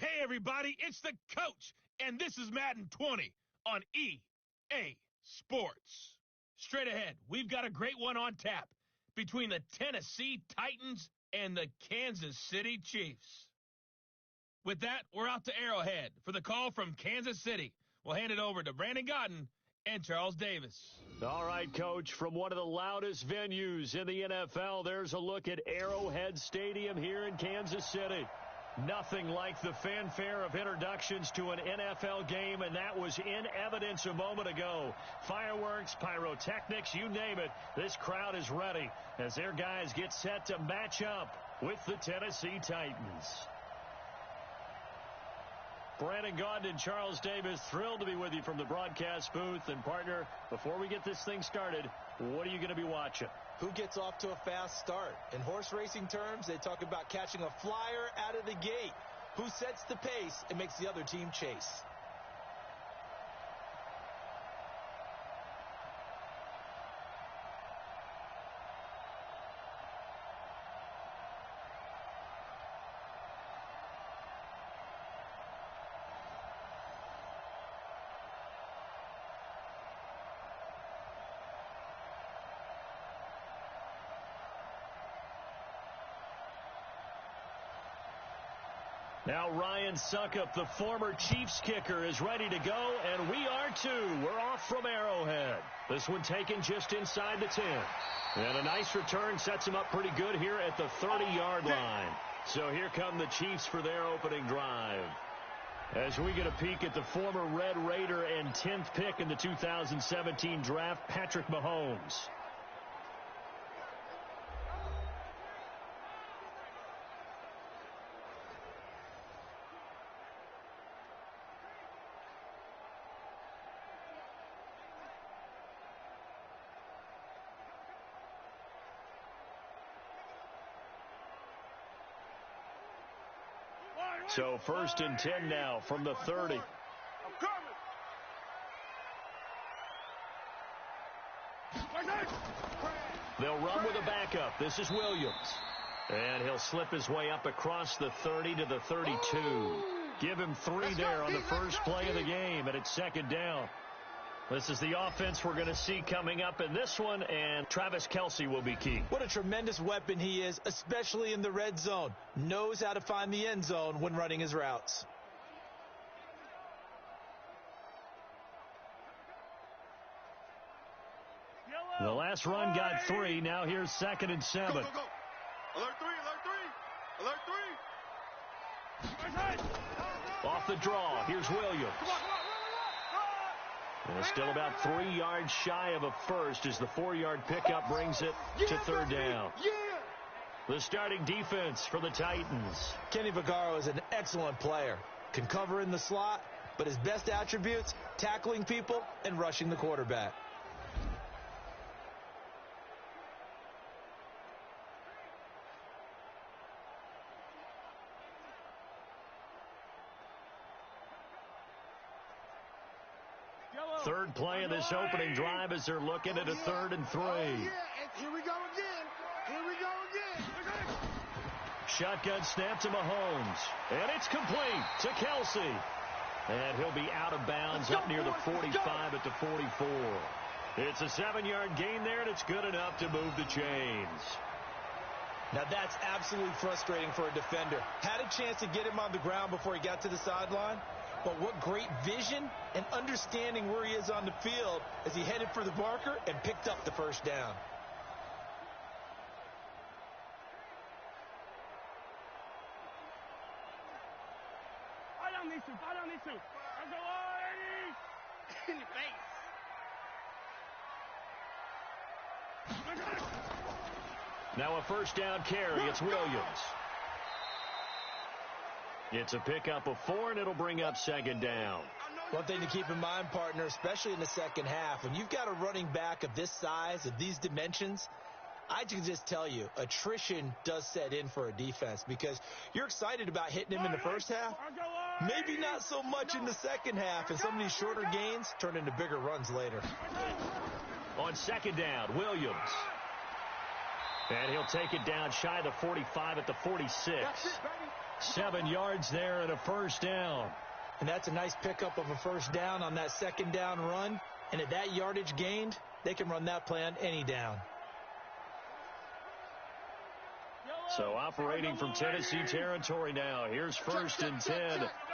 Hey everybody, it's the coach, and this is Madden 20 on EA Sports. Straight ahead, we've got a great one on tap between the Tennessee Titans and the Kansas City Chiefs. With that, we're out to Arrowhead for the call from Kansas City. We'll hand it over to Brandon Godden and Charles Davis. All right, Coach, from one of the loudest venues in the NFL, there's a look at Arrowhead Stadium here in Kansas City. Nothing like the fanfare of introductions to an NFL game, and that was in evidence a moment ago. Fireworks, pyrotechnics, you name it, this crowd is ready as their guys get set to match up with the Tennessee Titans. Brandon Gaudin and Charles Davis, thrilled to be with you from the broadcast booth. And, partner, before we get this thing started, what are you going to be watching? Who gets off to a fast start? In horse racing terms, they talk about catching a flyer out of the gate. Who sets the pace and makes the other team chase? Now Ryan Suckup, the former Chiefs kicker, is ready to go, and we are too. We're off from Arrowhead. This one taken just inside the 10. And a nice return sets him up pretty good here at the 30-yard line. So here come the Chiefs for their opening drive. As we get a peek at the former Red Raider and 10th pick in the 2017 draft, Patrick Mahomes. So first and 10 now from the 30. I'm coming. They'll run with a backup. This is Williams. And he'll slip his way up across the 30 to the 32. Give him 3 there on the first play of the game, and it's second down. This is the offense we're going to see coming up in this one, and Travis Kelce will be key. What a tremendous weapon he is, especially in the red zone. Knows how to find the end zone when running his routes. The last run got 3. Now here's second and 7. Go, go, go. Alert 3, alert 3. Off the draw, here's Williams. And still about 3 yards shy of a first as the 4-yard pickup brings it to third down. The starting defense for the Titans. Kenny Vaccaro is an excellent player. Can cover in the slot, but his best attributes, tackling people and rushing the quarterback. Third play of this opening drive as they're looking at a 3rd and 3. Here we go again. Shotgun snap to Mahomes. And it's complete to Kelce. And he'll be out of bounds up near the 45 at the 44. It's a 7-yard gain there, and it's good enough to move the chains. Now that's absolutely frustrating for a defender. Had a chance to get him on the ground before he got to the sideline. But what great vision and understanding where he is on the field as he headed for the marker and picked up the first down. I don't need to. I'll go in your face. Now a first down carry. It's Williams. It's a pickup of 4, and it'll bring up second down. One thing to keep in mind, partner, especially in the second half, when you've got a running back of this size, of these dimensions, I can just tell you, attrition does set in for a defense because you're excited about hitting him in the first half. Maybe not so much in the second half, and some of these shorter gains turn into bigger runs later. On second down, Williams. And he'll take it down shy of the 45 at the 46. 7 yards there and a first down. And that's a nice pickup of a first down on that second down run. And at that yardage gained, they can run that play on any down. So operating from Tennessee territory now. Here's first and 10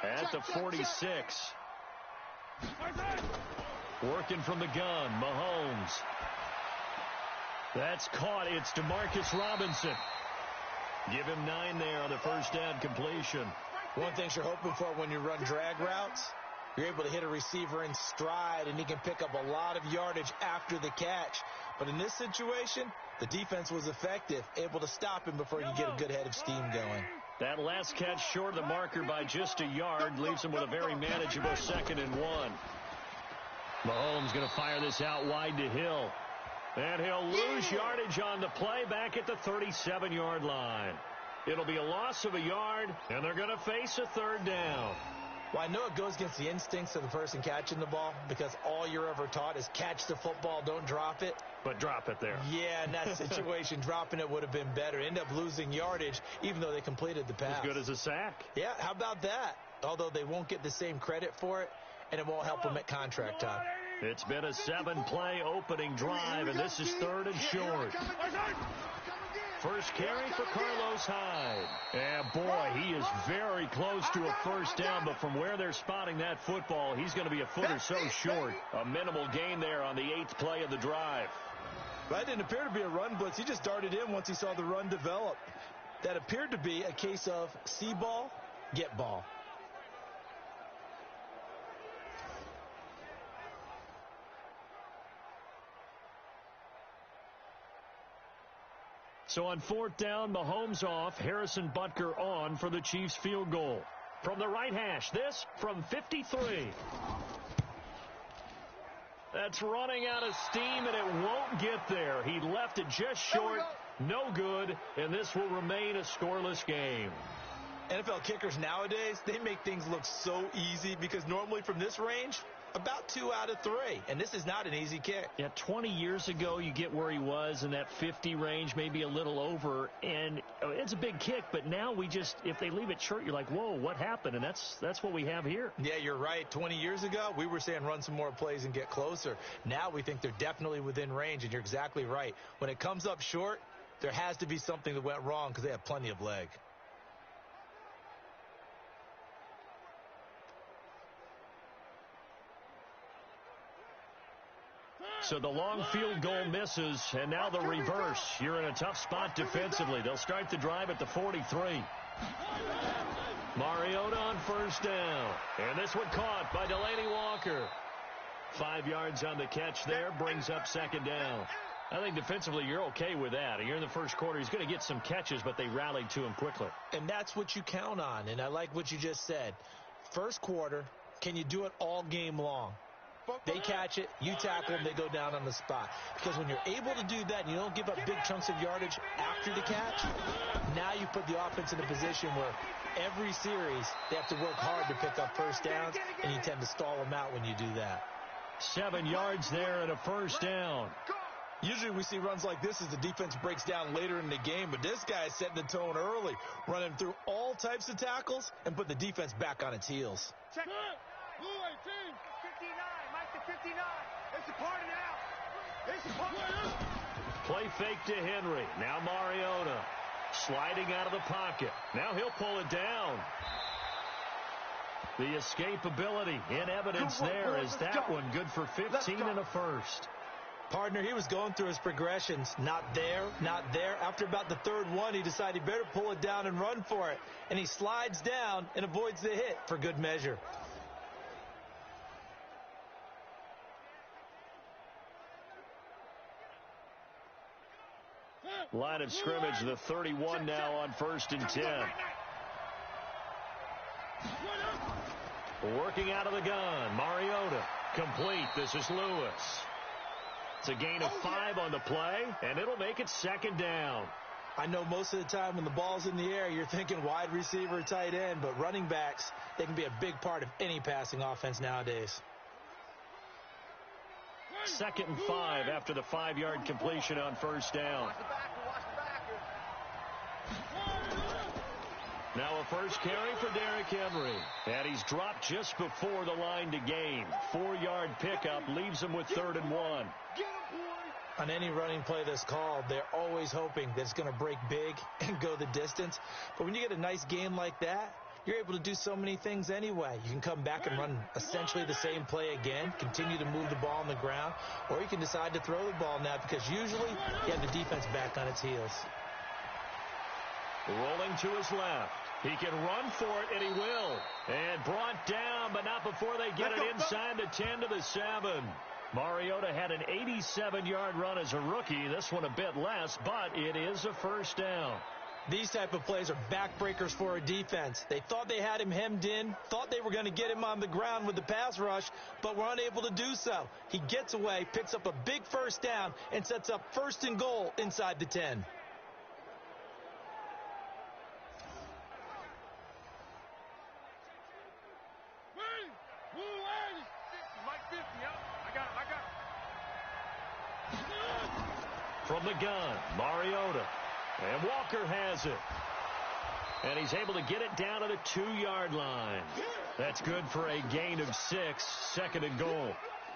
at the 46. Working from the gun, Mahomes. That's caught. It's Demarcus Robinson. Give him 9 there on the first down completion. One thing you're hoping for when you run drag routes, you're able to hit a receiver in stride, and he can pick up a lot of yardage after the catch. But in this situation, the defense was effective, able to stop him before he could get a good head of steam going. That last catch short of the marker by just a yard leaves him with a very manageable 2nd and 1. Mahomes going to fire this out wide to Hill. And he'll lose yardage on the play back at the 37-yard line. It'll be a loss of a yard, and they're going to face a 3rd down. Well, I know it goes against the instincts of the person catching the ball because all you're ever taught is catch the football, don't drop it. But drop it there. Yeah, in that situation, dropping it would have been better. End up losing yardage, even though they completed the pass. As good as a sack. Yeah, how about that? Although they won't get the same credit for it, and it won't help them at contract time. It's been a 7-play opening drive, and this is 3rd and short. First carry for Carlos Hyde. And boy, he is very close to a first down, but from where they're spotting that football, he's going to be a foot or so short. A minimal gain there on the 8th play of the drive. That didn't appear to be a run blitz. He just darted in once he saw the run develop. That appeared to be a case of see ball, get ball. So on 4th down, Mahomes off, Harrison Butker on for the Chiefs field goal. From the right hash, this from 53. That's running out of steam, and it won't get there. He left it just short, no good, and this will remain a scoreless game. NFL kickers nowadays, they make things look so easy because normally from this range, about 2 out of 3. And this is not an easy kick. Yeah, 20 years ago, you get where he was in that 50 range, maybe a little over. And it's a big kick, but now we just, if they leave it short, you're like, whoa, what happened? And that's what we have here. Yeah, you're right. 20 years ago, we were saying run some more plays and get closer. Now we think they're definitely within range, and you're exactly right. When it comes up short, there has to be something that went wrong because they have plenty of leg. So the long field goal misses, and now the reverse. You're in a tough spot defensively. They'll start the drive at the 43. Mariota on first down. And this one caught by Delaney Walker. 5 yards on the catch there, brings up 2nd down. I think defensively you're okay with that. You're in the first quarter. He's going to get some catches, but they rallied to him quickly. And that's what you count on, and I like what you just said. First quarter, can you do it all game long? They catch it, you tackle them, they go down on the spot. Because when you're able to do that and you don't give up big chunks of yardage after the catch, now you put the offense in a position where every series they have to work hard to pick up first downs, and you tend to stall them out when you do that. 7 yards there and a first down. Usually we see runs like this as the defense breaks down later in the game, but this guy is setting the tone early, running through all types of tackles and put the defense back on its heels. Check. Blue 18. 59. Mike to 59. It's a party now. It's a party. Play fake to Henry. Now Mariota sliding out of the pocket. Now he'll pull it down. The escapability in evidence there is that one good for 15 and a first. Partner, he was going through his progressions. Not there, not there. After about the third one, he decided he better pull it down and run for it. And he slides down and avoids the hit for good measure. Line of scrimmage, the 31 now on 1st and 10. Working out of the gun, Mariota. Complete, this is Lewis. It's a gain of 5 on the play, and it'll make it 2nd down. I know most of the time when the ball's in the air, you're thinking wide receiver, tight end, but running backs, they can be a big part of any passing offense nowadays. 2nd and 5 after the 5-yard completion on 1st down. Now a first carry for Derrick Henry. And he's dropped just before the line to gain. 4-yard pickup leaves him with 3rd and 1. On any running play that's called, they're always hoping that it's going to break big and go the distance. But when you get a nice game like that, you're able to do so many things anyway. You can come back and run essentially the same play again, continue to move the ball on the ground, or you can decide to throw the ball now because usually you have the defense back on its heels. Rolling to his left. He can run for it, and he will. And brought down, but not before they get it inside the 10 to the 7. Mariota had an 87-yard run as a rookie. This one a bit less, but it is a first down. These type of plays are backbreakers for a defense. They thought they had him hemmed in, thought they were going to get him on the ground with the pass rush, but were unable to do so. He gets away, picks up a big first down, and sets up 1st and goal inside the 10. From the gun, Mariota. And Walker has it. And he's able to get it down to the 2-yard line. That's good for a gain of 6, 2nd and goal.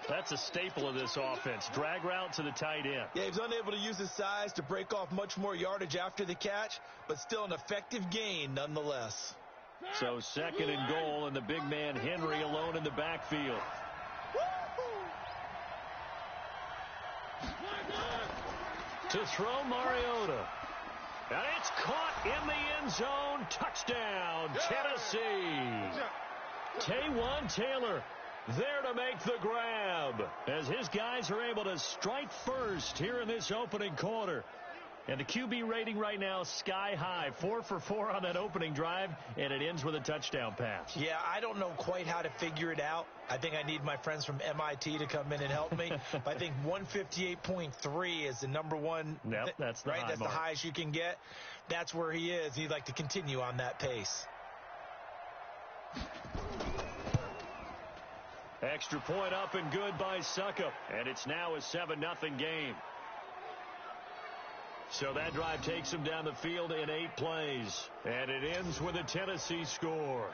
That's a staple of this offense. Drag route to the tight end. Yeah, he's unable to use his size to break off much more yardage after the catch, but still an effective gain nonetheless. So 2nd and goal, and the big man Henry alone in the backfield. To throw Mariota. And it's caught in the end zone. Touchdown, Tennessee. Taywan Taylor there to make the grab as his guys are able to strike first here in this opening quarter. And the QB rating right now sky high. 4 for 4 on that opening drive, and it ends with a touchdown pass. Yeah, I don't know quite how to figure it out. I think I need my friends from MIT to come in and help me. But I think 158.3 is the number one. Yep, that's the right. That's mark. the highest you can get. That's where he is. He'd like to continue on that pace. Extra point up and good by Suckup. And it's now a 7-0 game. So that drive takes him down the field in 8 plays. And it ends with a Tennessee score.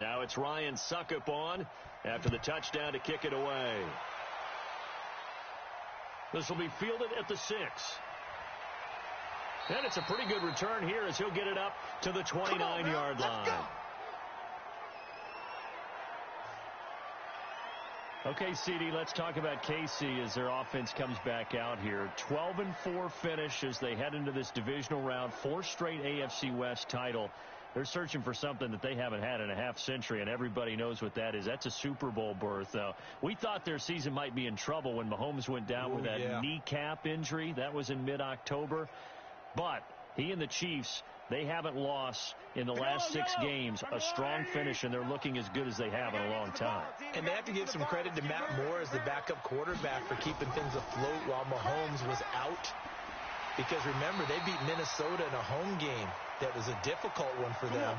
Now it's Ryan Suckup on after the touchdown to kick it away. This will be fielded at the 6. And it's a pretty good return here as he'll get it up to the 29-yard line. Okay, CD, let's talk about KC as their offense comes back out here. 12-4 finish as they head into this divisional round. 4 straight AFC West title. They're searching for something that they haven't had in a half-century, and everybody knows what that is. That's a Super Bowl berth. We thought their season might be in trouble when Mahomes went down with that kneecap injury. That was in mid-October. But he and the Chiefs, they haven't lost in the last 6 games. A strong finish, and they're looking as good as they have in a long time. And they have to give some credit to Matt Moore as the backup quarterback for keeping things afloat while Mahomes was out. Because remember, they beat Minnesota in a home game that was a difficult one for them.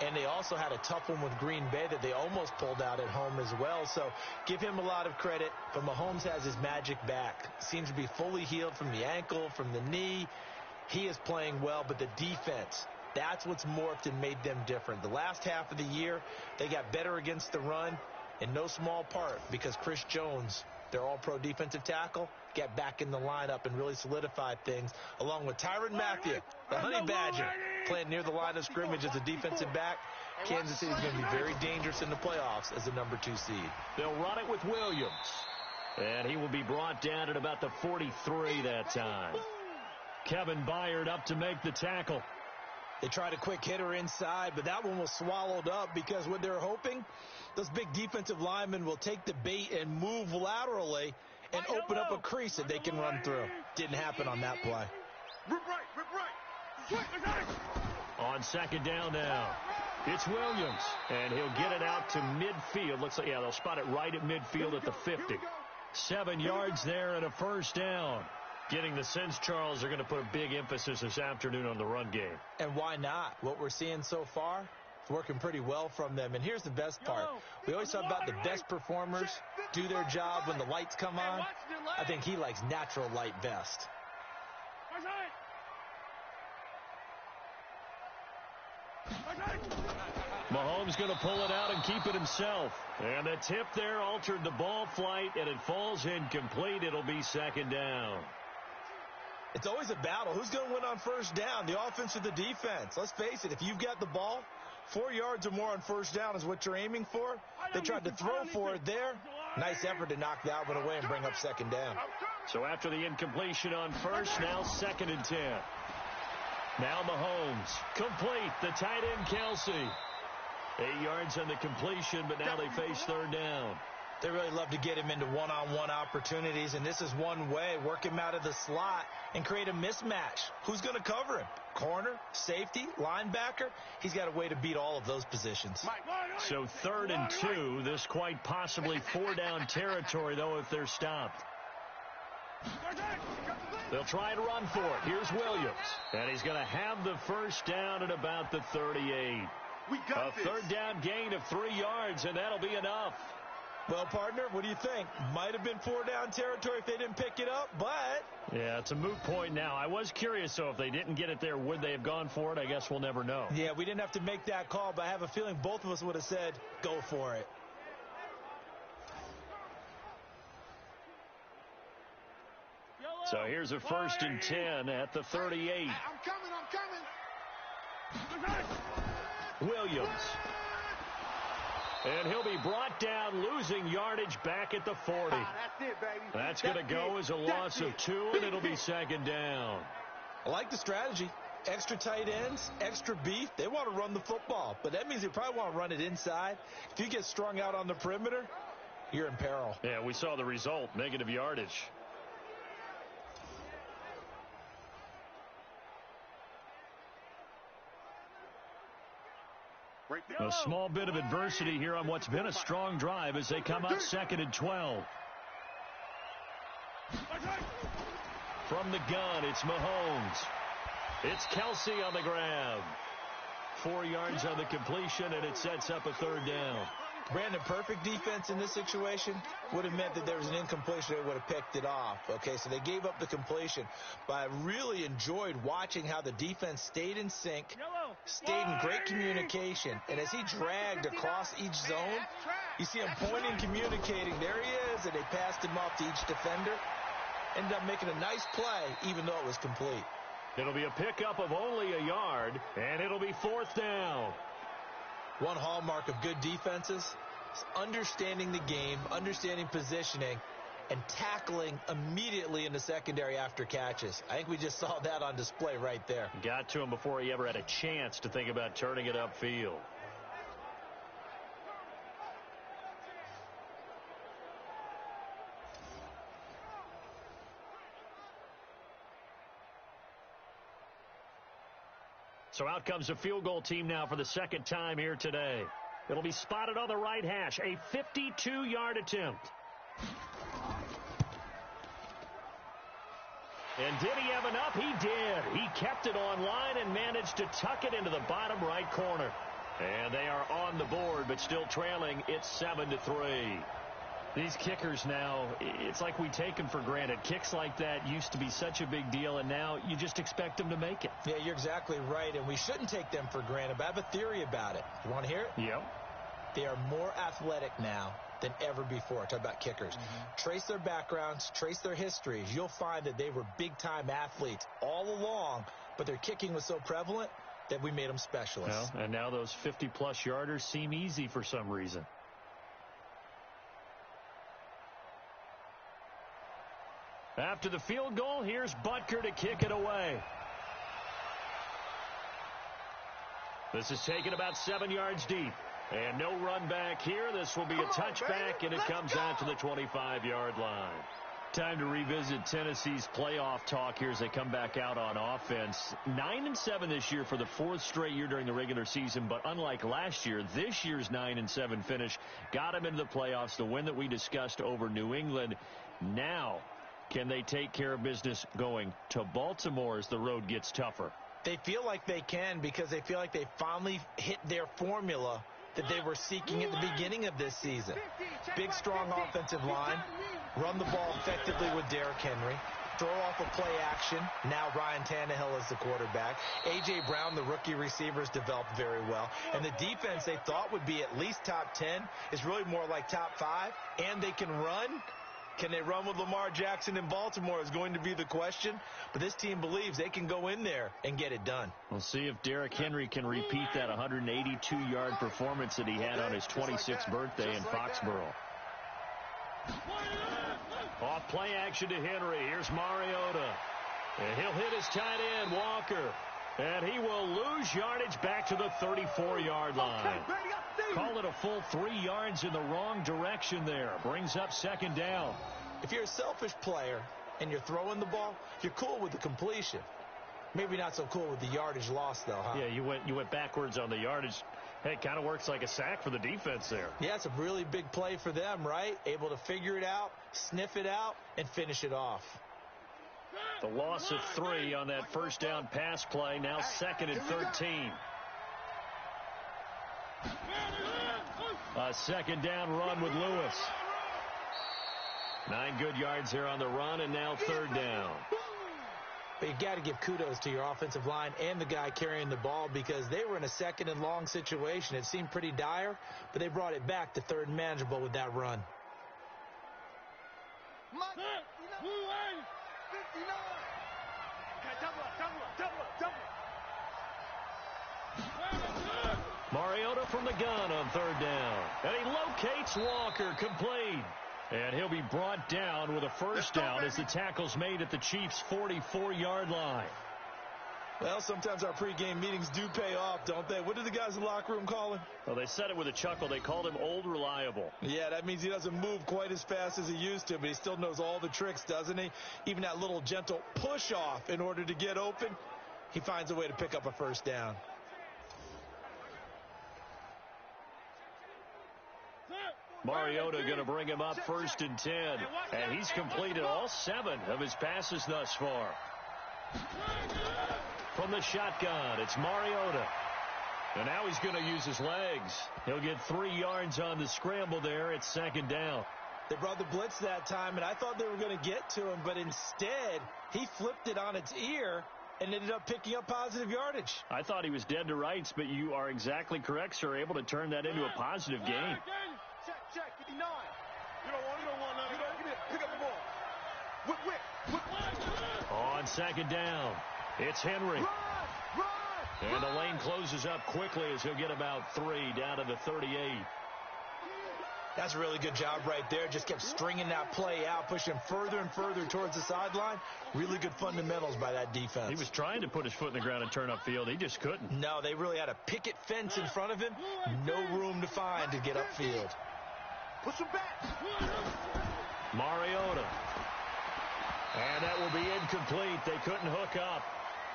And they also had a tough one with Green Bay that they almost pulled out at home as well. So give him a lot of credit. But Mahomes has his magic back. Seems to be fully healed from the ankle, from the knee. He is playing well, but the defense, that's what's morphed and made them different. The last half of the year, they got better against the run, in no small part because Chris Jones, their all-pro defensive tackle, got back in the lineup and really solidified things, along with Tyrann Mathieu, the Honey Badger, playing near the line of scrimmage as a defensive back. Kansas City is going to be very dangerous in the playoffs as a number 2 seed. They'll run it with Williams, and he will be brought down at about the 43 that time. Kevin Byard up to make the tackle. They tried a quick hitter inside, but that one was swallowed up because what they're hoping, those big defensive linemen will take the bait and move laterally and open up a crease that they can run through. Didn't happen on that play. On second down now. It's Williams, and he'll get it out to midfield. Looks like, yeah, they'll spot it right at midfield at the 50. 7 yards there and a first down. Getting the sense, Charles, they're going to put a big emphasis this afternoon on the run game. And why not? What we're seeing so far, it's working pretty well from them. And here's the best part. We always talk about the best performers do their job when the lights come on. I think he likes natural light best. Mahomes going to pull it out and keep it himself. And the tip there altered the ball flight, and it falls incomplete. It'll be second down. It's always a battle. Who's going to win on first down, the offense or the defense? Let's face it, if you've got the ball, 4 yards or more on first down is what you're aiming for. They tried to throw for it there. Nice effort to knock that one away and bring up second down. So after the incompletion on first, now 2nd and 10. Now Mahomes, complete, the tight end Kelsey. 8 yards on the completion, but now they face third down. They really love to get him into one-on-one opportunities, and this is one way. Work him out of the slot and create a mismatch. Who's going to cover him? Corner, safety, linebacker? He's got a way to beat all of those positions. So 3rd and 2, this quite possibly 4-down territory, though, if they're stopped. They'll try and run for it. Here's Williams, and he's going to have the first down at about the 38. A third down gain of 3 yards, and that'll be enough. Well, partner, what do you think? Might have been 4-down territory if they didn't pick it up, but... Yeah, it's a moot point now. I was curious, so if they didn't get it there, would they have gone for it? I guess we'll never know. Yeah, we didn't have to make that call, but I have a feeling both of us would have said, go for it. So here's a 1st and 10 at the 38. I'm coming. Williams. And he'll be brought down, losing yardage back at the 40. That's it, baby. That's going to go as a loss of 2, and it'll be second down. I like the strategy. Extra tight ends, extra beef. They want to run the football, but that means they probably want to run it inside. If you get strung out on the perimeter, you're in peril. Yeah, we saw the result, negative yardage. A small bit of adversity here on what's been a strong drive as they come up 2nd and 12. From the gun, it's Mahomes. It's Kelsey on the grab. 4 yards on the completion, and it sets up a third down. Brandon, perfect defense in this situation would have meant that there was an incompletion. They would have picked it off. Okay, so they gave up the completion. But I really enjoyed watching how the defense stayed in sync, stayed in great communication. And as he dragged across each zone, you see him pointing, communicating. There he is, and they passed him off to each defender. Ended up making a nice play, even though it was complete. It'll be a pickup of only a yard, and it'll be 4th down. One hallmark of good defenses is understanding the game, understanding positioning, and tackling immediately in the secondary after catches. I think we just saw that on display right there. Got to him before he ever had a chance to think about turning it upfield. So out comes a field goal team now for the 2nd time here today. It'll be spotted on the right hash, a 52-yard attempt. And did he have enough? He did. He kept it on line and managed to tuck it into the bottom right corner. And they are on the board, but still trailing. It's 7-3. These kickers now, it's like we take them for granted. Kicks like that used to be such a big deal, and now you just expect them to make it. Yeah, you're exactly right, and we shouldn't take them for granted. But I have a theory about it. You want to hear it? Yep. They are more athletic now than ever before. Talk about kickers. Trace their backgrounds, trace their histories. You'll find that they were big-time athletes all along, but their kicking was so prevalent that we made them specialists. Well, and now those 50-plus yarders seem easy for some reason. After the field goal, here's Butker to kick it away. This is taken about 7 yards deep. And no run back here. This will be a touchback, and it comes out to the 25-yard line. Time to revisit Tennessee's playoff talk here as they come back out on offense. 9-7 this year for the fourth straight year during the regular season, but unlike last year, this year's 9-7 finish got them into the playoffs, the win that we discussed over New England. Now, can they take care of business going to Baltimore as the road gets tougher? They feel like they can because they feel like they finally hit their formula that they were seeking at the beginning of this season. Big, strong offensive line. Run the ball effectively with Derrick Henry. Throw off a play action. Now Ryan Tannehill is the quarterback. A.J. Brown, the rookie receiver, has developed very well. And the defense they thought would be at least top 10 is really more like top 5. And they can run. Can they run with Lamar Jackson in Baltimore is going to be the question. But this team believes they can go in there and get it done. We'll see if Derrick Henry can repeat that 182-yard performance that he had on his 26th birthday in Foxborough. Off play action to Henry. Here's Mariota. And he'll hit his tight end, Walker. And he will lose yardage back to the 34-yard line. Call it a full 3 yards in the wrong direction there. Brings up second down. If you're a selfish player and you're throwing the ball, you're cool with the completion. Maybe not so cool with the yardage loss, though, huh? Yeah, you went backwards on the yardage. Hey, it kind of works like a sack for the defense there. Yeah, it's a really big play for them, right? Able to figure it out, sniff it out, and finish it off. The loss of 3 on that first down pass play. Now 2nd and 13. A second down run with Lewis. 9 good yards there on the run, and now 3rd down. But you got to give kudos to your offensive line and the guy carrying the ball because they were in a 2nd and long situation. It seemed pretty dire, but they brought it back to 3rd and manageable with that run. Mariota from the gun on 3rd down. And he locates Walker, complete. And he'll be brought down with a first down as the tackle's made at the Chiefs' 44-yard line. Well, sometimes our pregame meetings do pay off, don't they? What did the guys in the locker room call him? Well, they said it with a chuckle. They called him Old Reliable. Yeah, that means he doesn't move quite as fast as he used to, but he still knows all the tricks, doesn't he? Even that little gentle push-off in order to get open, he finds a way to pick up a first down. Mariota going to bring him up 1st and 10. And he's completed all 7 of his passes thus far. From the shotgun, it's Mariota. And now he's going to use his legs. He'll get 3 yards on the scramble there. It's 2nd down. They brought the blitz that time, and I thought they were going to get to him, but instead, he flipped it on its ear and ended up picking up positive yardage. I thought he was dead to rights, but you are exactly correct, sir. Able to turn that into a positive gain. Check, 59. You don't want none of that. Give me it. Pick up the ball. Whip. On 2nd down, it's Henry. Run! And the lane closes up quickly as he'll get about 3 down to the 38. That's a really good job right there. Just kept stringing that play out, pushing further and further towards the sideline. Really good fundamentals by that defense. He was trying to put his foot in the ground and turn upfield. He just couldn't. No, they really had a picket fence in front of him. No room to find to get upfield. Push him back. Mariota. And that will be incomplete. They couldn't hook up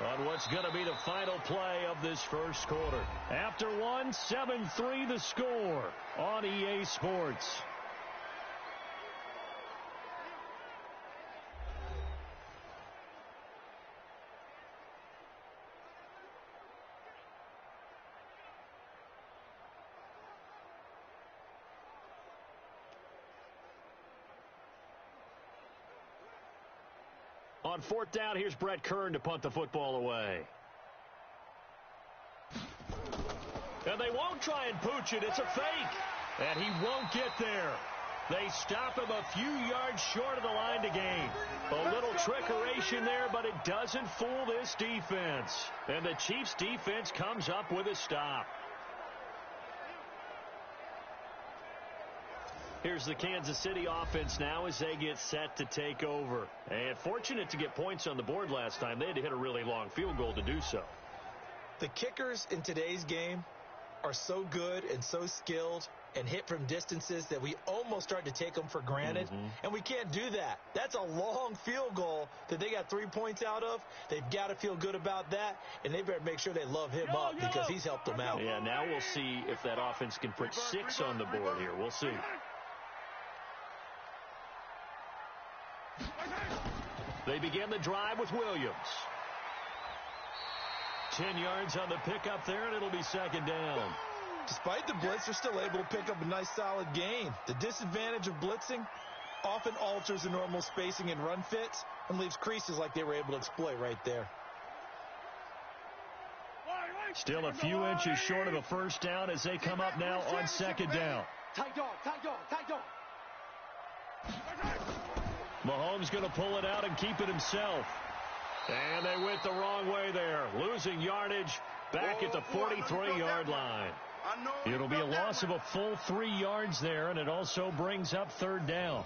on what's going to be the final play of this first quarter. After 1, 7-3 the score on EA Sports. On 4th down, here's Brett Kern to punt the football away. And they won't try and pooch it. It's a fake. And he won't get there. They stop him a few yards short of the line to gain. A little trickeration there, but it doesn't fool this defense. And the Chiefs' defense comes up with a stop. Here's the Kansas City offense now as they get set to take over. And fortunate to get points on the board last time. They had to hit a really long field goal to do so. The kickers in today's game are so good and so skilled and hit from distances that we almost start to take them for granted, and we can't do that. That's a long field goal that they got 3 points out of. They've got to feel good about that, and they better make sure they love him up because he's helped them out. Yeah, now we'll see if that offense can put 6 on the board here. We'll see. They begin the drive with Williams. 10 yards on the pickup there, and it'll be second down. Despite the blitz, they're still able to pick up a nice solid gain. The disadvantage of blitzing often alters the normal spacing and run fits and leaves creases like they were able to exploit right there. Still a few inches short of a first down as they come up now on second down. Tight dog, tight dog, tight dog. Mahomes going to pull it out and keep it himself. And they went the wrong way there, losing yardage back at the 43-yard line. It'll be a loss of a full 3 yards there, and it also brings up third down.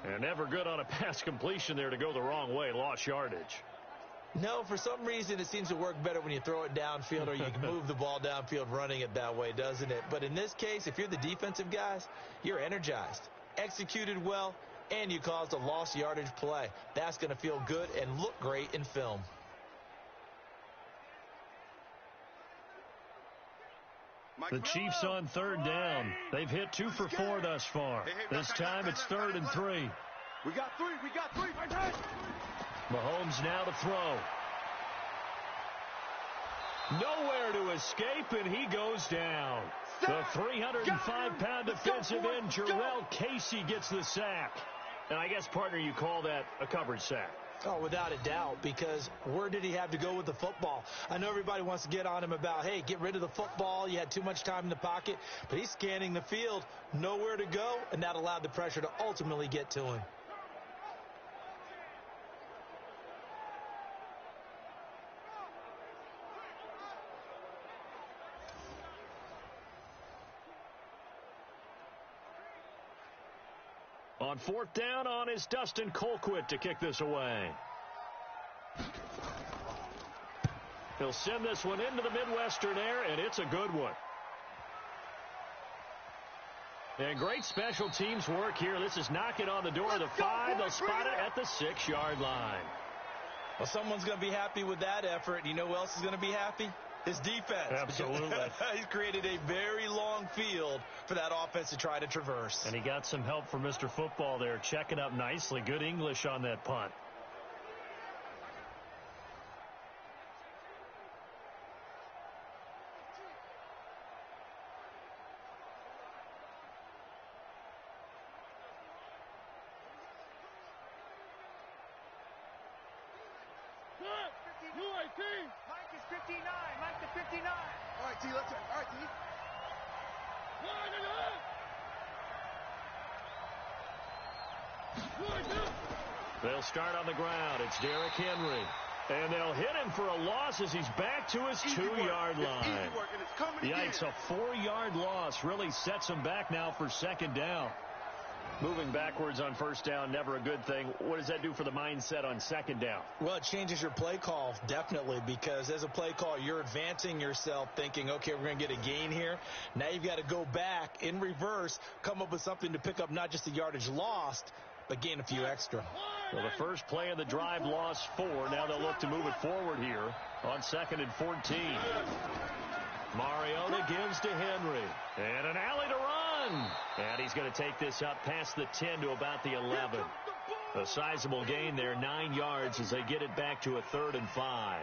And never good on a pass completion there to go the wrong way, lost yardage. No, for some reason it seems to work better when you throw it downfield or you can move the ball downfield running it that way, doesn't it? But in this case, if you're the defensive guys, you're energized, executed well, and you caused a lost yardage play. That's going to feel good and look great in film. The Chiefs on third down. They've hit 2 for 4 thus far. This time it's 3rd and 3. We got 3. We got 3. Mahomes now to throw. Nowhere to escape, and he goes down. The 305-pound defensive end, Jarrell Casey, gets the sack. And I guess, partner, you call that a coverage sack. Oh, without a doubt, because where did he have to go with the football? I know everybody wants to get on him about, hey, get rid of the football. You had too much time in the pocket. But he's scanning the field, nowhere to go, and that allowed the pressure to ultimately get to him. On 4th down on is Dustin Colquitt to kick this away. He'll send this one into the Midwestern air, and it's a good one. And great special teams work here. This is knocking on the door of the 5. They'll spot it at the 6-yard line. Well, someone's going to be happy with that effort. You know who else is going to be happy? His defense. Absolutely. He's created a very long field for that offense to try to traverse. And he got some help from Mr. Football there, checking up nicely. Good English on that punt. Mike is 59. Mike to 59. All right, T, let's go. All right, T. They'll start on the ground. It's Derrick Henry. And they'll hit him for a loss as he's back to his 2-yard line. Yikes, a 4-yard loss really sets him back now for second down. Moving backwards on first down, never a good thing. What does that do for the mindset on second down? Well, it changes your play call, definitely, because as a play call, you're advancing yourself thinking, okay, we're going to get a gain here. Now you've got to go back in reverse, come up with something to pick up not just the yardage lost, but gain a few extra. Well, the first play of the drive lost 4. Now they'll look to move it forward here on 2nd and 14. Mariota gives to Henry. And an alley to run. And he's going to take this up past the 10 to about the 11. A sizable gain there, 9 yards as they get it back to a 3rd and 5.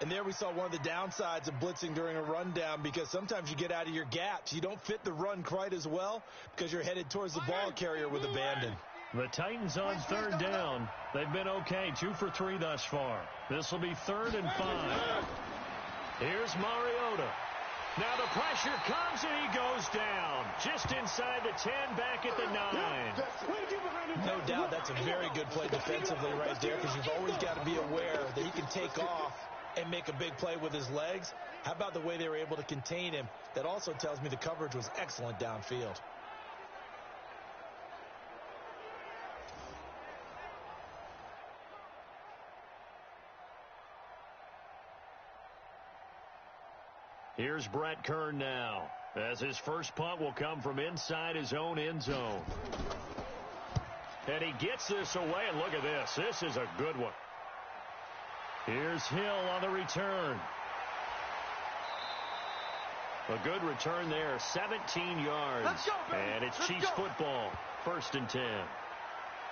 And there we saw one of the downsides of blitzing during a rundown, because sometimes you get out of your gaps. You don't fit the run quite as well because you're headed towards the ball carrier with abandon. The Titans on 3rd down. They've been okay, 2 for 3 thus far. This will be 3rd and 5. Here's Mariota. Now the pressure comes and he goes down. Just inside the 10, back at the 9. No doubt that's a very good play defensively right there, because you've always got to be aware that he can take off and make a big play with his legs. How about the way they were able to contain him? That also tells me the coverage was excellent downfield. Here's Brett Kern now, as his first punt will come from inside his own end zone. And he gets this away, and look at this. This is a good one. Here's Hill on the return. A good return there, 17 yards. Let's go, baby. And it's Let's Chiefs go. football, 1st and 10.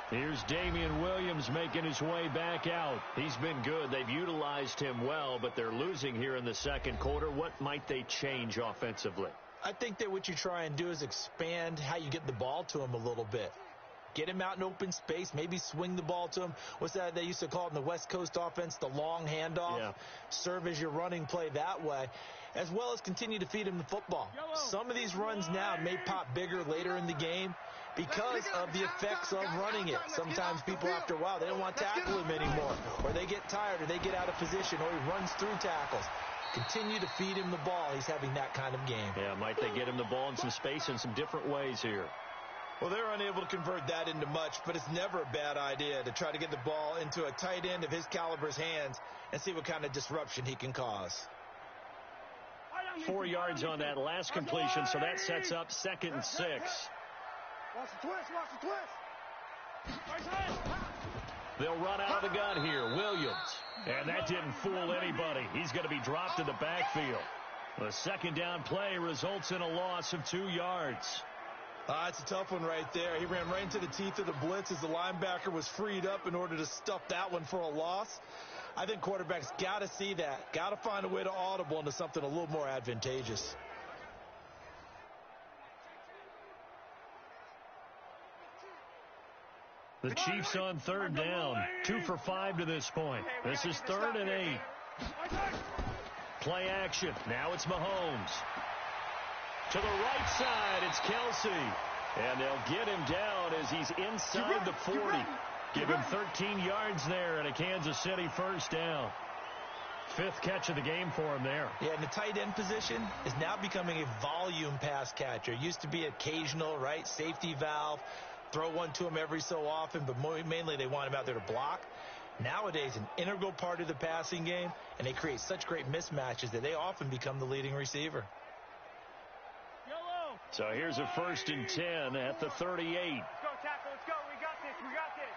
Here's Damian Williams making his way back out. He's been good. They've utilized him well, but they're losing here in the second quarter. What might they change offensively? I think that what you try and do is expand how you get the ball to him a little bit. Get him out in open space, maybe swing the ball to him. What's that they used to call it in the West Coast offense, the long handoff? Yeah. Serve as your running play that way, as well as continue to feed him the football. Some of these runs now may pop bigger later in the game because of the effects of running it. Sometimes people, after a while, they don't want to tackle him anymore, or they get tired, or they get out of position, or he runs through tackles. Continue to feed him the ball. He's having that kind of game. Yeah, might they get him the ball in some space in some different ways here? Well, they're unable to convert that into much, but it's never a bad idea to try to get the ball into a tight end of his caliber's hands and see what kind of disruption he can cause. 4 yards on that last completion, so that sets up 2nd and 6. Watch the twist, watch the twist. They'll run out of the gun here. Williams. And that didn't fool anybody. He's going to be dropped in the backfield. The 2nd down play results in a loss of 2 yards. It's a tough one right there. He ran right into the teeth of the blitz as the linebacker was freed up in order to stuff that one for a loss. I think quarterbacks got to see that. Got to find a way to audible into something a little more advantageous. The Chiefs on 3rd down. 2 for 5 to this point. This is 3rd and 8. Play action. Now it's Mahomes. To the right side, it's Kelsey. And they'll get him down as he's inside the 40. Give him 13 yards there and a Kansas City 1st down. 5th catch of the game for him there. Yeah, and the tight end position is now becoming a volume pass catcher. It used to be occasional, right? Safety valve. Throw one to him every so often, but mainly they want him out there to block. Nowadays, an integral part of the passing game, and they create such great mismatches that they often become the leading receiver. So here's a 1st and 10 at the 38. Let's go, tackle. Let's go. We got this. We got this.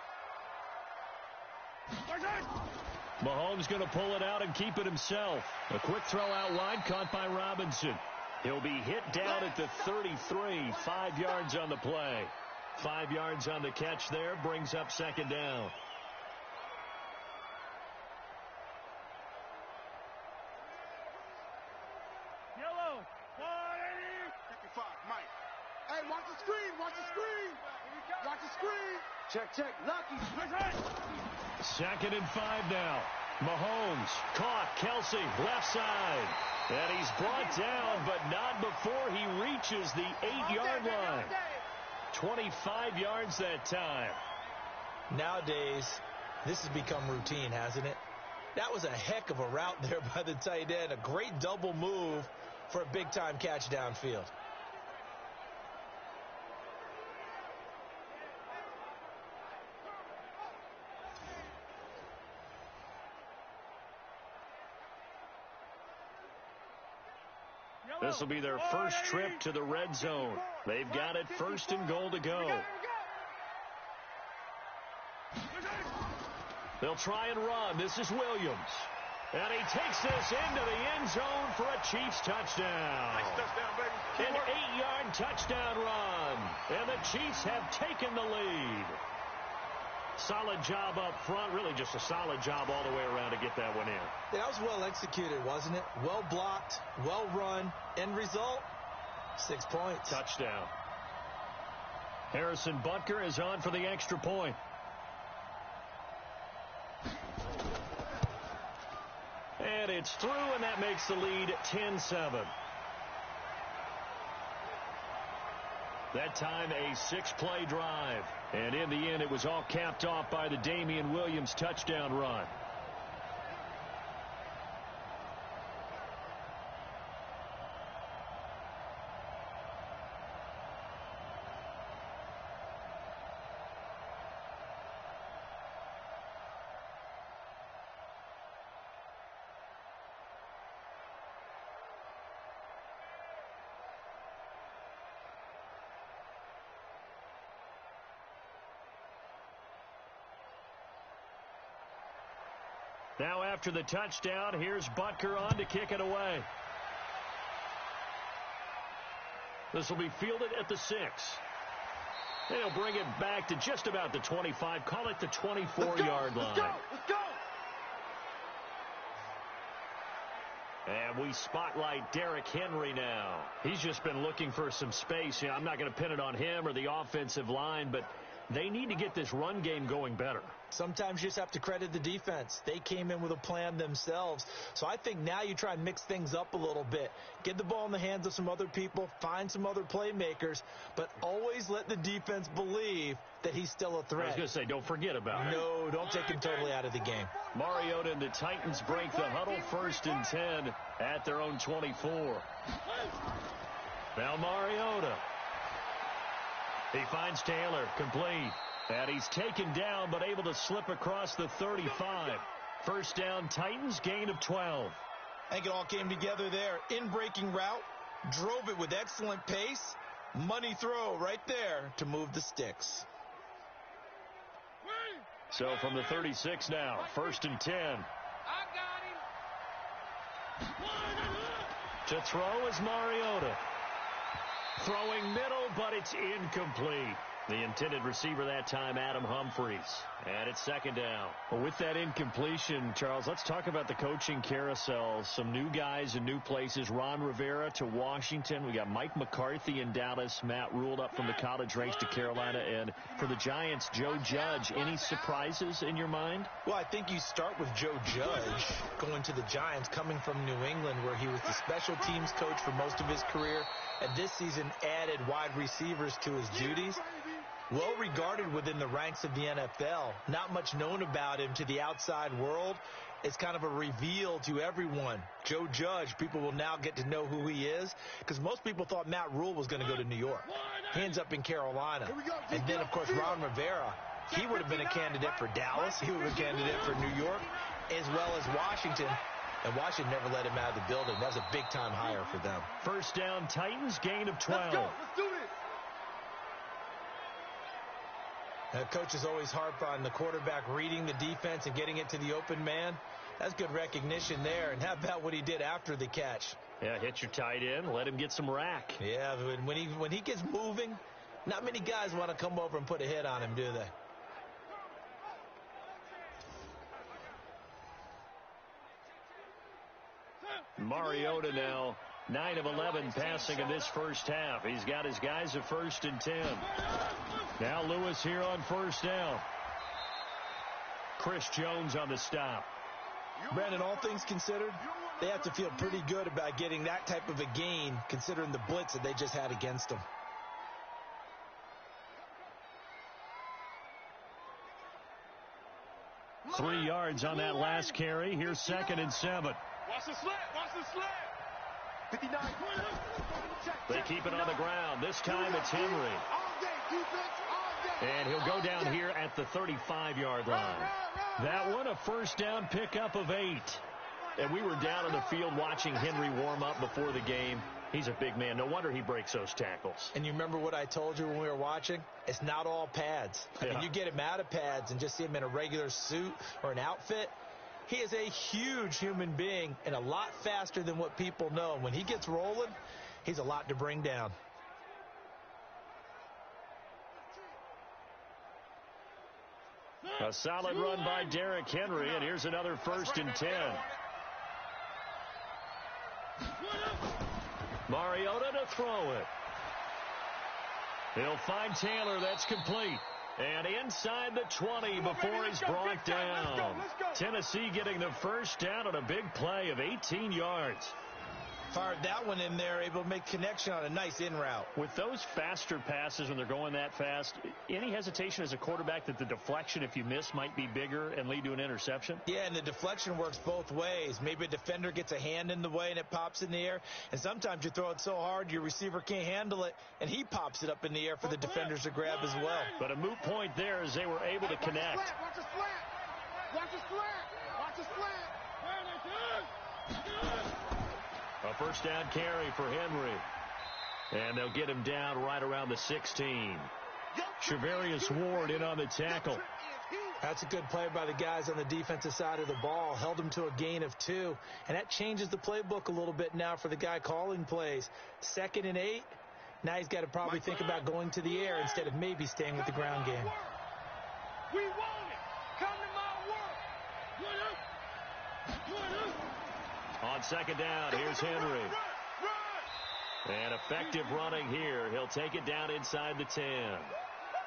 Mahomes going to pull it out and keep it himself. A quick throw out wide, caught by Robinson. He'll be hit down at the 33. 5 yards on the play. 5 yards on the catch there. Brings up 2nd down. Yellow. 180. 55, Mike. Hey, watch the screen. Watch the screen. Watch the screen. Check. Lucky. 2nd and 5 now. Mahomes caught. Kelsey left side. And he's brought down, but not before he reaches the 8-yard line. 25 yards that time. Nowadays, this has become routine, hasn't it? That was a heck of a route there by the tight end. A great double move for a big-time catch downfield. This will be their first trip to the red zone. They've got it 1st and goal to go. They'll try and run. This is Williams. And he takes this into the end zone for a Chiefs touchdown. Nice touchdown, baby. An 8-yard touchdown run. And the Chiefs have taken the lead. Solid job up front. Really just a solid job all the way around to get that one in. Yeah, that was well executed, wasn't it? Well blocked, well run. End result, 6 points. Touchdown. Harrison Butker is on for the extra point. And it's through, and that makes the lead 10-7. That time a 6-play drive. And in the end, it was all capped off by the Damian Williams touchdown run. Now after the touchdown, here's Butker on to kick it away. This will be fielded at the 6. And he'll bring it back to just about the 25. Call it the 24-yard line. Let's go. Let's go. And we spotlight Derrick Henry now. He's just been looking for some space. You know, I'm not going to pin it on him or the offensive line, but they need to get this run game going better. Sometimes you just have to credit the defense. They came in with a plan themselves. So I think now you try and mix things up a little bit. Get the ball in the hands of some other people, find some other playmakers, but always let the defense believe that he's still a threat. I was going to say, don't forget about it. No, don't take him totally out of the game. Mariota and the Titans break the huddle, 1st and 10 at their own 24. Now Mariota. He finds Taylor, complete. And he's taken down, but able to slip across the 35. First down, Titans, gain of 12. I think it all came together there. In-breaking route, drove it with excellent pace. Money throw right there to move the sticks. So from the 36 now, 1st and 10. I got him. To throw is Mariota. Throwing middle, but it's incomplete. The intended receiver that time, Adam Humphries. And it's 2nd down. Well, with that incompletion, Charles, let's talk about the coaching carousel. Some new guys in new places. Ron Rivera to Washington. We got Mike McCarthy in Dallas. Matt ruled up from the college ranks to Carolina. And for the Giants, Joe Judge. Any surprises in your mind? Well, I think you start with Joe Judge going to the Giants, coming from New England, where he was the special teams coach for most of his career. And this season added wide receivers to his duties. Well regarded within the ranks of the NFL. Not much known about him to the outside world. It's kind of a reveal to everyone. Joe Judge, people will now get to know who he is, because most people thought Matt Rule was going to go to New York. He ends up in Carolina. And then, of course, Ron Rivera. He would have been a candidate for Dallas. He would have been a candidate for New York, as well as Washington. And Washington never let him out of the building. That was a big-time hire for them. First down, Titans, gain of 12. Let's go. Let's do this. Coaches always harp on the quarterback reading the defense and getting it to the open man. That's good recognition there. And how about what he did after the catch? Yeah, hit your tight end, let him get some rack. Yeah, when he gets moving, not many guys want to come over and put a hit on him, do they? Mariota now 9 of 11 passing in this first half. He's got his guys at 1st and 10. Now Lewis here on 1st down. Chris Jones on the stop. Brandon, all things considered, they have to feel pretty good about getting that type of a gain, considering the blitz that they just had against them. Three yards on that last carry. Here's 2nd and 7. Watch the slant. Watch the slant. 59. They keep it on the ground. This time it's Henry. All day, defense. All day. And he'll go down here at the 35-yard line. That one, a first down pickup of 8. And we were down on the field watching Henry warm up before the game. He's a big man. No wonder he breaks those tackles. And you remember what I told you when we were watching? It's not all pads. I mean, you get him out of pads and just see him in a regular suit or an outfit. He is a huge human being and a lot faster than what people know. When he gets rolling, he's a lot to bring down. A solid run by Derrick Henry, and here's another 1st and 10. Mariota to throw it. He'll find Taylor. That's complete. And inside the 20 before he's brought down. Tennessee getting the first down on a big play of 18 yards. Fired that one in there, able to make connection on a nice in route. With those faster passes when they're going that fast, any hesitation as a quarterback that the deflection, if you miss, might be bigger and lead to an interception? Yeah, and the deflection works both ways. Maybe a defender gets a hand in the way and it pops in the air. And sometimes you throw it so hard your receiver can't handle it, and he pops it up in the air for the defenders to grab as well. But a moot point there as they were able to connect. Watch the slant. Watch the slant. Watch the slant. A first down carry for Henry. And they'll get him down right around the 16. Shavarius Ward in on the tackle. That's a good play by the guys on the defensive side of the ball. Held them to a gain of 2. And that changes the playbook a little bit now for the guy calling plays. 2nd and 8. Now he's got to probably think about going to the air instead of maybe staying with the ground game. We want it. Come to my work. On 2nd down, here's Henry. And effective running here. He'll take it down inside the 10.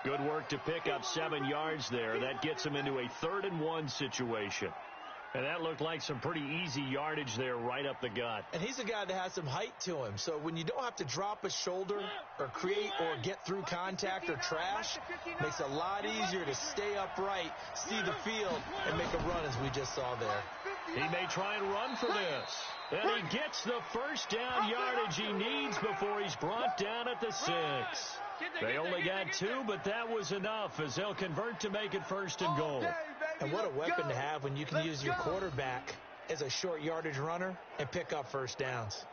Good work to pick up 7 yards there. That gets him into a 3rd and 1 situation. And that looked like some pretty easy yardage there right up the gut. And he's a guy that has some height to him. So when you don't have to drop a shoulder or create or get through contact or trash, it makes it a lot easier to stay upright, see the field, and make a run as we just saw there. He may try and run for this. And he gets the first down yardage he needs before he's brought down at the 6. They only got 2, but that was enough as they'll convert to make it 1st and goal. And what a weapon to have when you can use your quarterback as a short yardage runner and pick up first downs.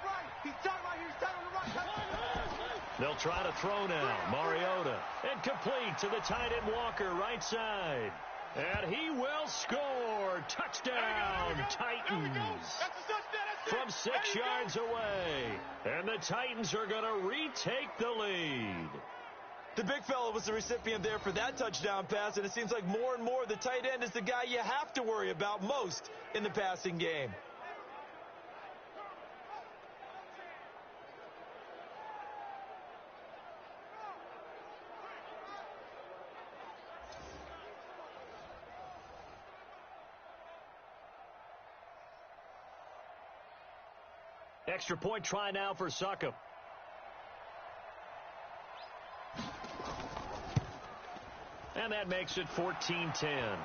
Right. He's down right here. He's down on the right. They'll try to throw now. Mariota. And complete to the tight end Walker, right side. And he will score. Touchdown, Titans. From 6 yards away. And the Titans are going to retake the lead. The big fella was the recipient there for that touchdown pass, and it seems like more and more the tight end is the guy you have to worry about most in the passing game. Extra point try now for Succop. And that makes it 14-10.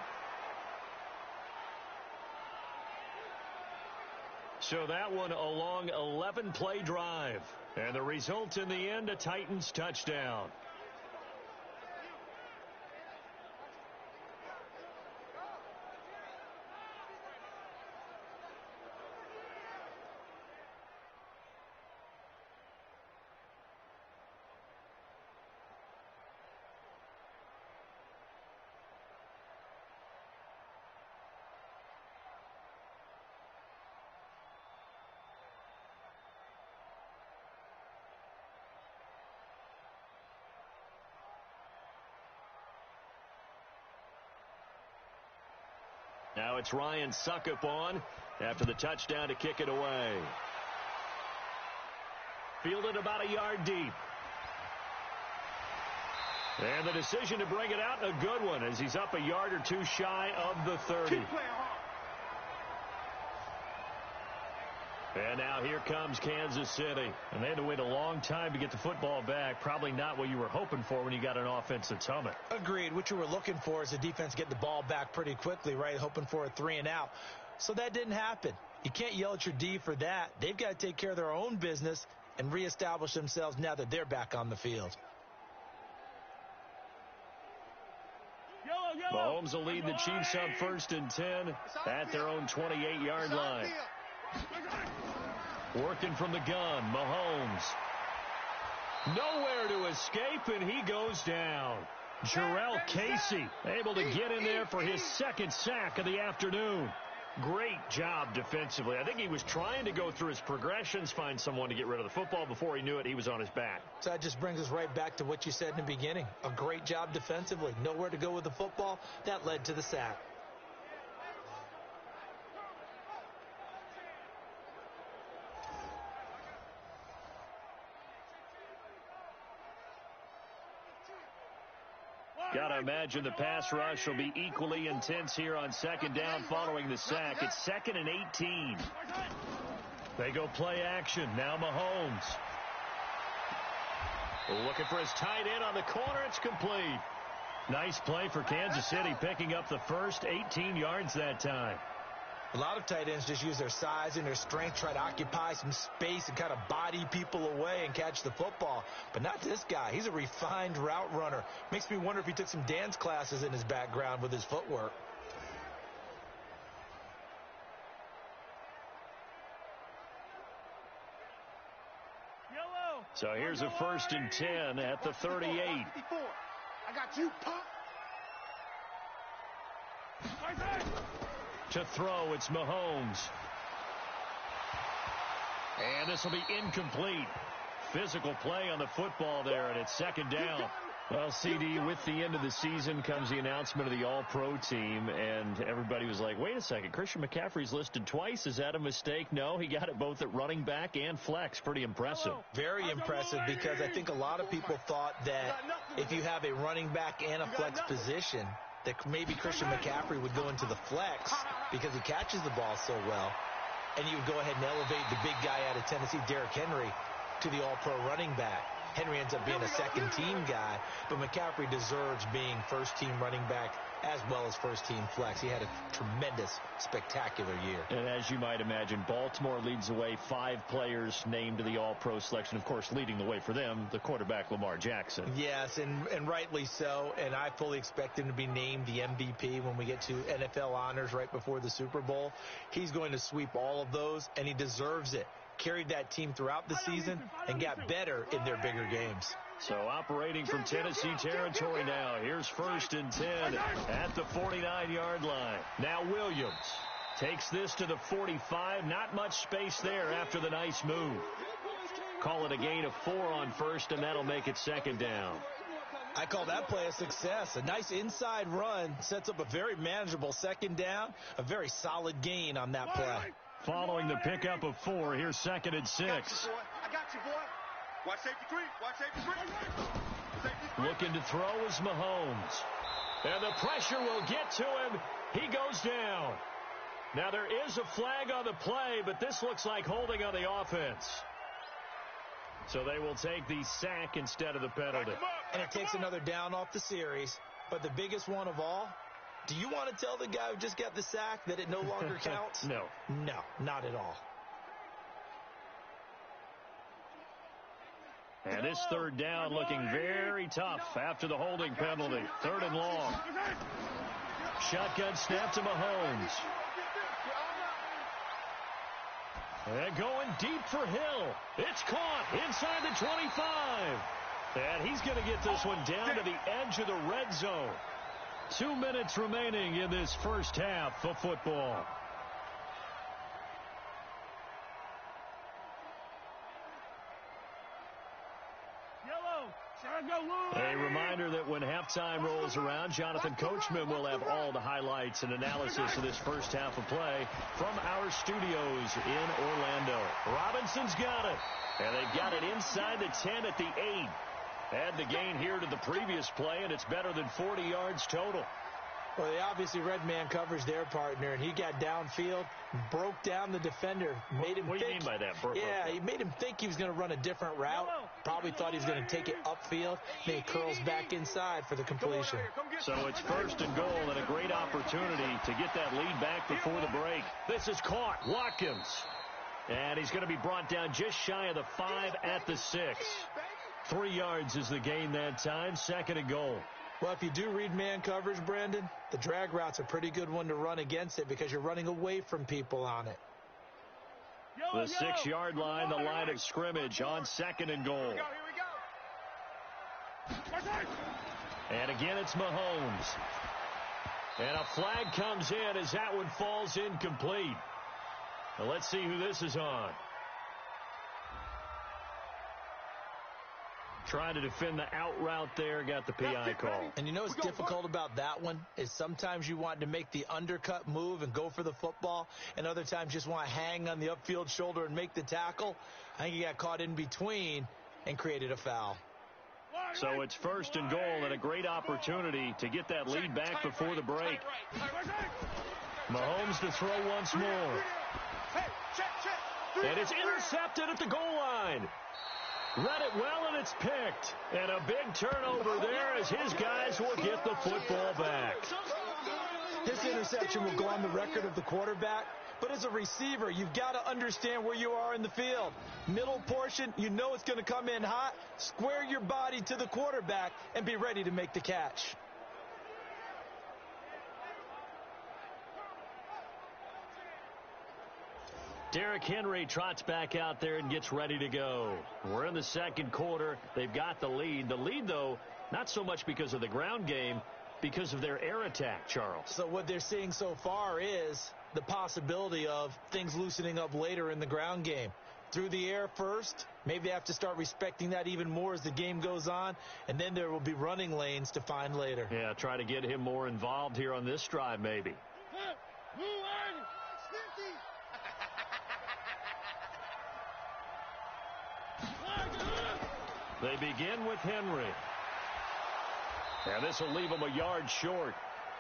So that one a long 11-play drive. And the result in the end, a Titans touchdown. Now it's Ryan Succop on after the touchdown to kick it away. Fielded about a yard deep. And the decision to bring it out, a good one, as he's up a yard or 2 shy of the 30. And now here comes Kansas City. And they had to wait a long time to get the football back. Probably not what you were hoping for when you got an offense that's humming. Agreed. What you were looking for is the defense get the ball back pretty quickly, right? Hoping for a 3 and out. So that didn't happen. You can't yell at your D for that. They've got to take care of their own business and reestablish themselves now that they're back on the field. Mahomes will lead the Chiefs up 1st and 10 at their own 28-yard line. Working from the gun, Mahomes. Nowhere to escape, and he goes down. Jarrell Casey able to get in there for his 2nd sack of the afternoon. Great job defensively. I think he was trying to go through his progressions, find someone to get rid of the football. Before he knew it, he was on his back. So that just brings us right back to what you said in the beginning. A great job defensively. Nowhere to go with the football. That led to the sack. Got to imagine the pass rush will be equally intense here on 2nd down following the sack. It's 2nd and 18. They go play action. Now Mahomes. Looking for his tight end on the corner. It's complete. Nice play for Kansas City, picking up the first 18 yards that time. A lot of tight ends just use their size and their strength, try to occupy some space and kind of body people away and catch the football. But not this guy. He's a refined route runner. Makes me wonder if he took some dance classes in his background with his footwork. So here's a 1st and 10 at the 38. I got you, pop. To throw, it's Mahomes. And this will be incomplete. Physical play on the football there, and it's 2nd down. Well, CD, with the end of the season comes the announcement of the All-Pro team, and everybody was like, wait a second, Christian McCaffrey's listed twice. Is that a mistake? No, he got it both at running back and flex. Pretty impressive. Very impressive, because I think a lot of people thought that if you have a running back and a flex position, that maybe Christian McCaffrey would go into the flex because he catches the ball so well, and you would go ahead and elevate the big guy out of Tennessee, Derrick Henry, to the All-Pro running back. Henry ends up being a second-team guy, but McCaffrey deserves being first-team running back as well as first-team flex. He had a tremendous, spectacular year. And as you might imagine, Baltimore leads the way. 5 players named to the All-Pro selection. Of course, leading the way for them, the quarterback Lamar Jackson. Yes, and rightly so. And I fully expect him to be named the MVP when we get to NFL honors right before the Super Bowl. He's going to sweep all of those, and he deserves it. Carried that team throughout the season and got better in their bigger games. So operating from Tennessee territory now. Here's 1st and 10 at the 49-yard line. Now Williams takes this to the 45. Not much space there after the nice move. Call it a gain of 4 on 1st, and that'll make it 2nd down. I call that play a success. A nice inside run sets up a very manageable 2nd down. A very solid gain on that play. Following the pickup of 4, here's 2nd and 6. I got you, boy. Watch safety 3. Watch safety 3. Looking to throw is Mahomes. And the pressure will get to him. He goes down. Now there is a flag on the play, but this looks like holding on the offense. So they will take the sack instead of the penalty. And it takes another down off the series. But the biggest one of all, do you want to tell the guy who just got the sack that it no longer counts? No. No, not at all. And this 3rd down looking very tough after the holding penalty. 3rd and long. Shotgun snap to Mahomes. And going deep for Hill. It's caught inside the 25. And he's going to get this one down to the edge of the red zone. 2 minutes remaining in this first half of football. A reminder that when halftime rolls around, Jonathan Coachman will have all the highlights and analysis of this first half of play from our studios in Orlando. Robinson's got it, and they've got it inside the 10 at the 8. Add the gain here to the previous play, and it's better than 40 yards total. Well, they obviously read man coverage their partner, and he got downfield, broke down the defender, made him What do you think, mean by that? he made him think he was going to run a different route. Probably thought he was going to take it upfield. Then he curls back inside for the completion. So it's 1st and goal, and a great opportunity to get that lead back before the break. This is caught. Watkins. And he's going to be brought down just shy of the 5 at the 6. 3 yards is the gain that time. 2nd and goal. Well, if you do read man coverage, Brandon, the drag route's a pretty good one to run against it because you're running away from people on it. The 6-yard line, the line of scrimmage on 2nd and goal. Here we go. And again, it's Mahomes. And a flag comes in as that one falls incomplete. Now let's see who this is on. Trying to defend the out route there, got the PI call. And you know what's difficult about that one is sometimes you want to make the undercut move and go for the football, and other times just want to hang on the upfield shoulder and make the tackle. I think he got caught in between and created a foul. So it's 1st and goal, and a great opportunity to get that lead back before the break. Mahomes to throw once more. And it's intercepted at the goal line. Read it well, and it's picked. And a big turnover there as his guys will get the football back. This interception will go on the record of the quarterback. But as a receiver, you've got to understand where you are in the field. Middle portion, you know it's going to come in hot. Square your body to the quarterback and be ready to make the catch. Derrick Henry trots back out there and gets ready to go. We're in the second quarter. They've got the lead. The lead, though, not so much because of the ground game, because of their air attack, Charles. So what they're seeing so far is the possibility of things loosening up later in the ground game. Through the air first, maybe they have to start respecting that even more as the game goes on, and then there will be running lanes to find later. Yeah, try to get him more involved here on this drive, maybe. They begin with Henry. And this will leave him a yard short.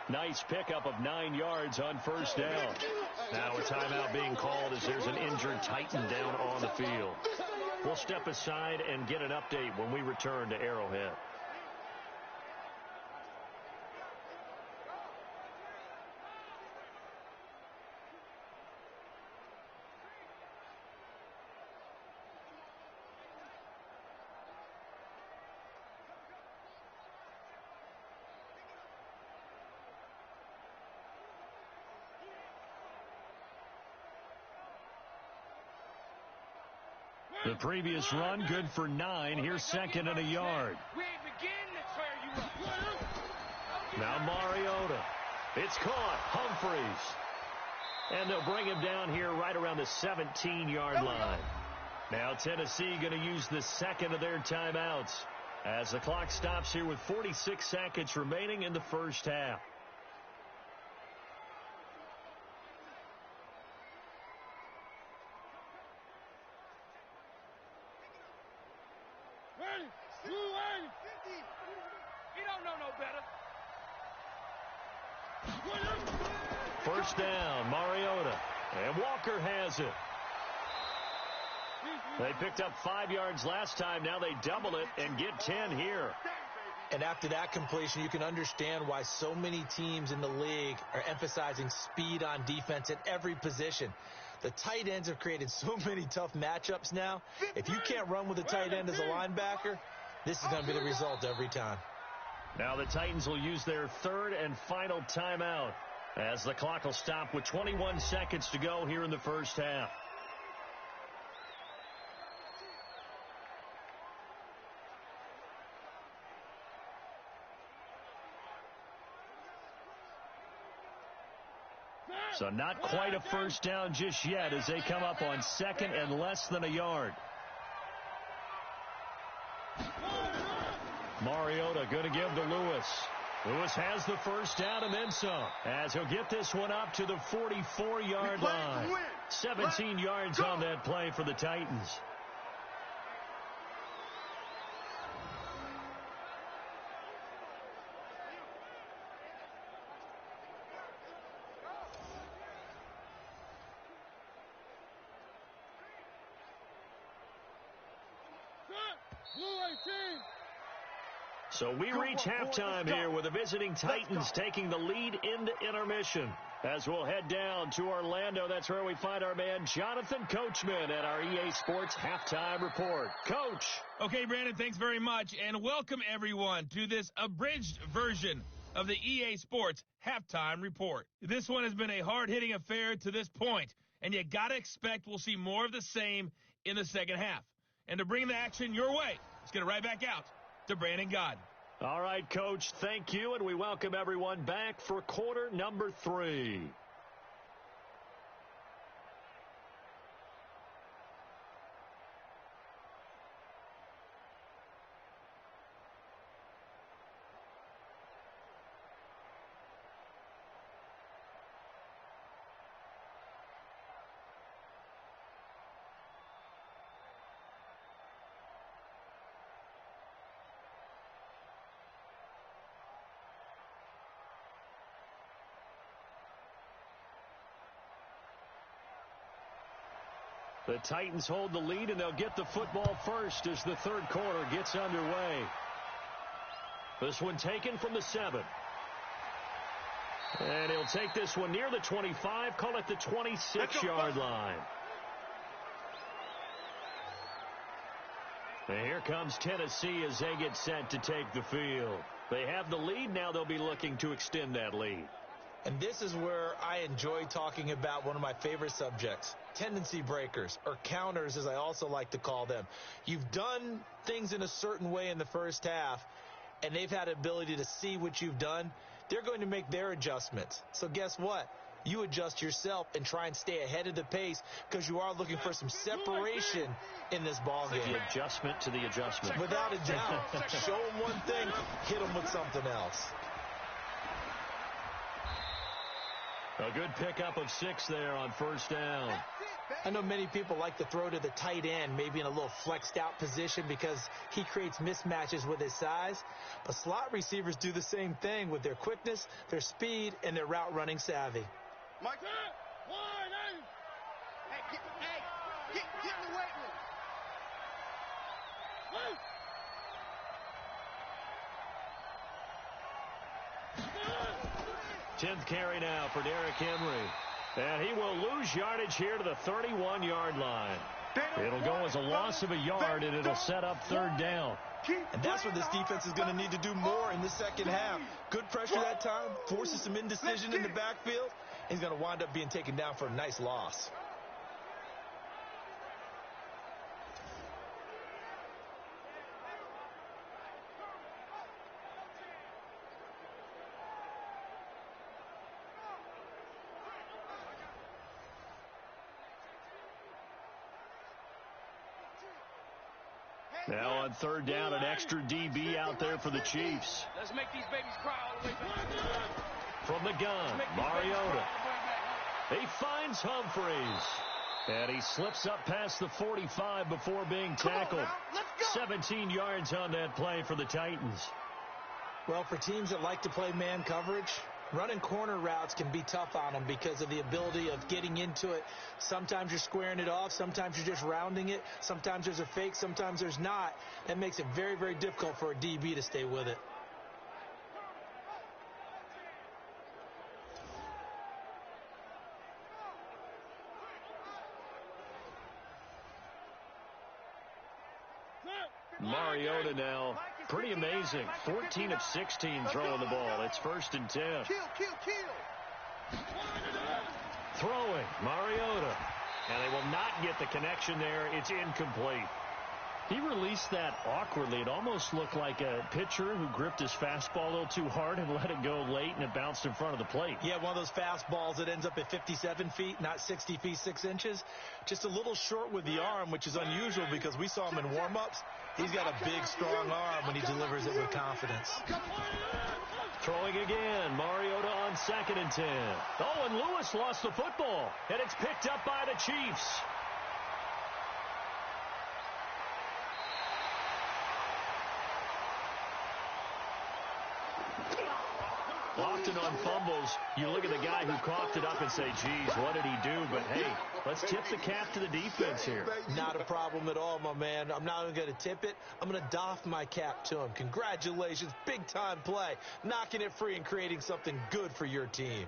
Nice pickup of 9 yards on first down. Now a timeout being called as there's an injured Titan down on the field. We'll step aside and get an update when we return to Arrowhead. The previous run, good for 9. Here's second and a yard. Now Mariota. It's caught. Humphreys. And they'll bring him down here right around the 17-yard line. Now Tennessee going to use the second of their timeouts as the clock stops here with 46 seconds remaining in the first half. First down, Mariota. And Walker has it. They picked up 5 yards last time. Now they double it and get 10 here. And after that completion, you can understand why so many teams in the league are emphasizing speed on defense at every position. The tight ends have created so many tough matchups now. If you can't run with a tight end as a linebacker, this is going to be the result every time. Now the Titans will use their third and final timeout as the clock will stop with 21 seconds to go here in the first half. So not quite a first down just yet as they come up on second and less than a yard. Mariota going to give to Lewis. Lewis has the first down and then some as he'll get this one up to the 44-yard line. 17 yards on that play for the Titans. So we reach halftime here with the visiting Titans taking the lead into intermission. As we'll head down to Orlando, that's where we find our man Jonathan Coachman at our EA Sports Halftime Report. Coach. Okay, Brandon, thanks very much, and welcome everyone to this abridged version of the EA Sports Halftime Report. This one has been a hard-hitting affair to this point, and you got to expect we'll see more of the same in the second half. And to bring the action your way, let's get it right back out to Brandon Godden. All right, Coach, thank you, and we welcome everyone back for quarter number 3. The Titans hold the lead, and they'll get the football first as the third quarter gets underway. This one taken from the 7. And he'll take this one near the 25, call it the 26-yard line. And here comes Tennessee as they get set to take the field. They have the lead. Now they'll be looking to extend that lead. And this is where I enjoy talking about one of my favorite subjects, tendency breakers, or counters as I also like to call them. You've done things in a certain way in the first half, and they've had the ability to see what you've done. They're going to make their adjustments. So guess what? You adjust yourself and try and stay ahead of the pace because you are looking for some separation in this ball game. The adjustment to the adjustment. Without a doubt. Show them one thing, hit them with something else. A good pickup of 6 there on first down. I know many people like to throw to the tight end, maybe in a little flexed out position because he creates mismatches with his size. But slot receivers do the same thing with their quickness, their speed, and their route running savvy. Mike, get in the weight room. 10th carry now for Derrick Henry. And he will lose yardage here to the 31-yard line. It'll go as a loss of a yard, and it'll set up 3rd down. And that's what this defense is going to need to do more in the second half. Good pressure that time, forces some indecision in the backfield. He's going to wind up being taken down for a nice loss. Now on 3rd down, an extra DB out there for the Chiefs. Let's make these babies cry all the way back. From the gun, Mariota. He finds Humphreys. And he slips up past the 45 before being tackled. 17 yards on that play for the Titans. Well, for teams that like to play man coverage, running corner routes can be tough on them because of the ability of getting into it. Sometimes you're squaring it off. Sometimes you're just rounding it. Sometimes there's a fake. Sometimes there's not. That makes it very, very difficult for a DB to stay with it. Mariota now, pretty amazing. 14 of 16 throwing the ball. It's 1st and 10. Kill. Throwing, Mariota. And they will not get the connection there. It's incomplete. He released that awkwardly. It almost looked like a pitcher who gripped his fastball a little too hard and let it go late, and it bounced in front of the plate. Yeah, one of those fastballs that ends up at 57 feet, not 60 feet, 6 inches. Just a little short with the arm, which is unusual because we saw him in warm-ups. He's got a big, strong arm when he delivers it with confidence. Throwing again, Mariota on 2nd and 10. Oh, and Lewis lost the football, and it's picked up by the Chiefs. Often on fumbles, you look at the guy who coughed it up and say, geez, what did he do? But, hey, let's tip the cap to the defense here. Not a problem at all, my man. I'm not even going to tip it. I'm going to doff my cap to him. Congratulations. Big-time play. Knocking it free and creating something good for your team.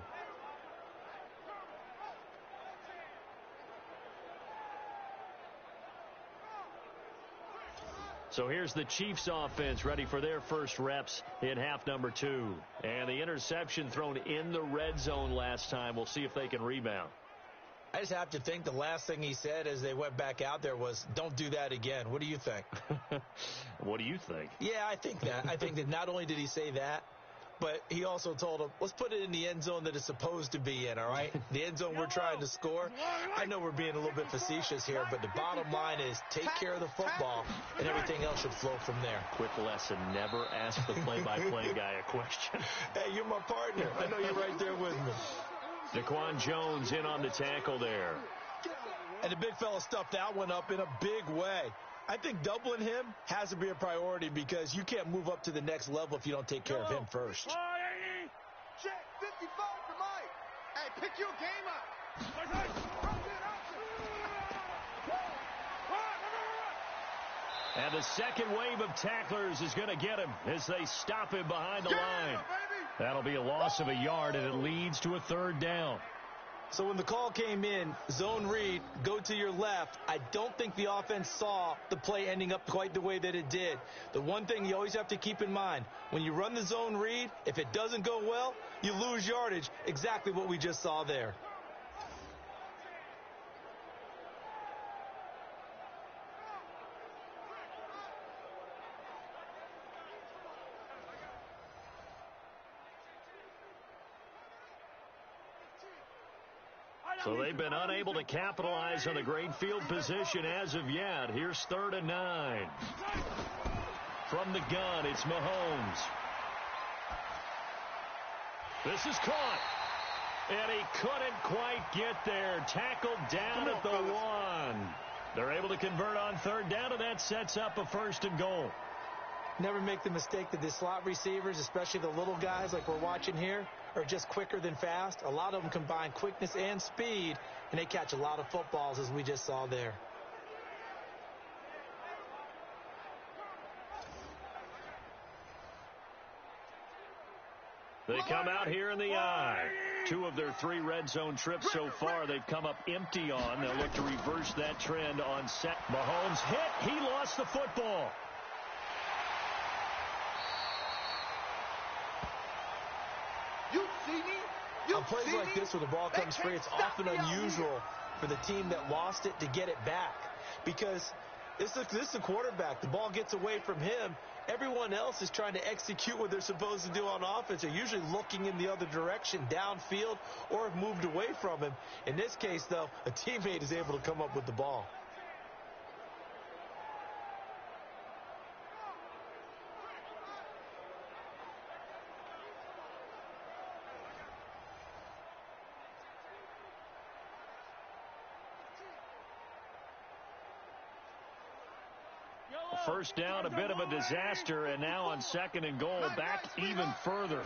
So here's the Chiefs offense ready for their first reps in half number 2. And the interception thrown in the red zone last time. We'll see if they can rebound. I just have to think the last thing he said as they went back out there was, don't do that again. What do you think? What do you think? Yeah, I think that. I think that not only did he say that, but he also told him, let's put it in the end zone that it's supposed to be in, all right? The end zone we're trying to score. I know we're being a little bit facetious here, but the bottom line is take care of the football, and everything else should flow from there. Quick lesson, never ask the play-by-play guy a question. Hey, you're my partner. I know you're right there with me. Daquan Jones in on the tackle there. And the big fella stuffed that one up in a big way. I think doubling him has to be a priority because you can't move up to the next level if you don't take care of him first. Check 55 for Mike. Hey, pick your game up. And the second wave of tacklers is going to get him as they stop him behind the line. That'll be a loss of a yard, and it leads to a third down. So when the call came in, zone read, go to your left, I don't think the offense saw the play ending up quite the way that it did. The one thing you always have to keep in mind, when you run the zone read, if it doesn't go well, you lose yardage, exactly what we just saw there. So they've been unable to capitalize on the great field position as of yet. Here's 3rd and 9. From the gun, it's Mahomes. This is caught. And he couldn't quite get there. Tackled down at the 1. They're able to convert on 3rd down, and that sets up a 1st and goal. Never make the mistake that the slot receivers, especially the little guys like we're watching here, are just quicker than fast. A lot of them combine quickness and speed, and they catch a lot of footballs, as we just saw there. They come out here in the eye. 2 of their 3 red zone trips so far they've come up empty on. They'll look to reverse that trend on set. Mahomes hit. He lost the football. On plays like this where the ball comes free, it's often unusual for the team that lost it to get it back. Because this is a quarterback. The ball gets away from him. Everyone else is trying to execute what they're supposed to do on offense. They're usually looking in the other direction, downfield, or have moved away from him. In this case, though, a teammate is able to come up with the ball. First down, a bit of a disaster, and now on 2nd and goal, back even further.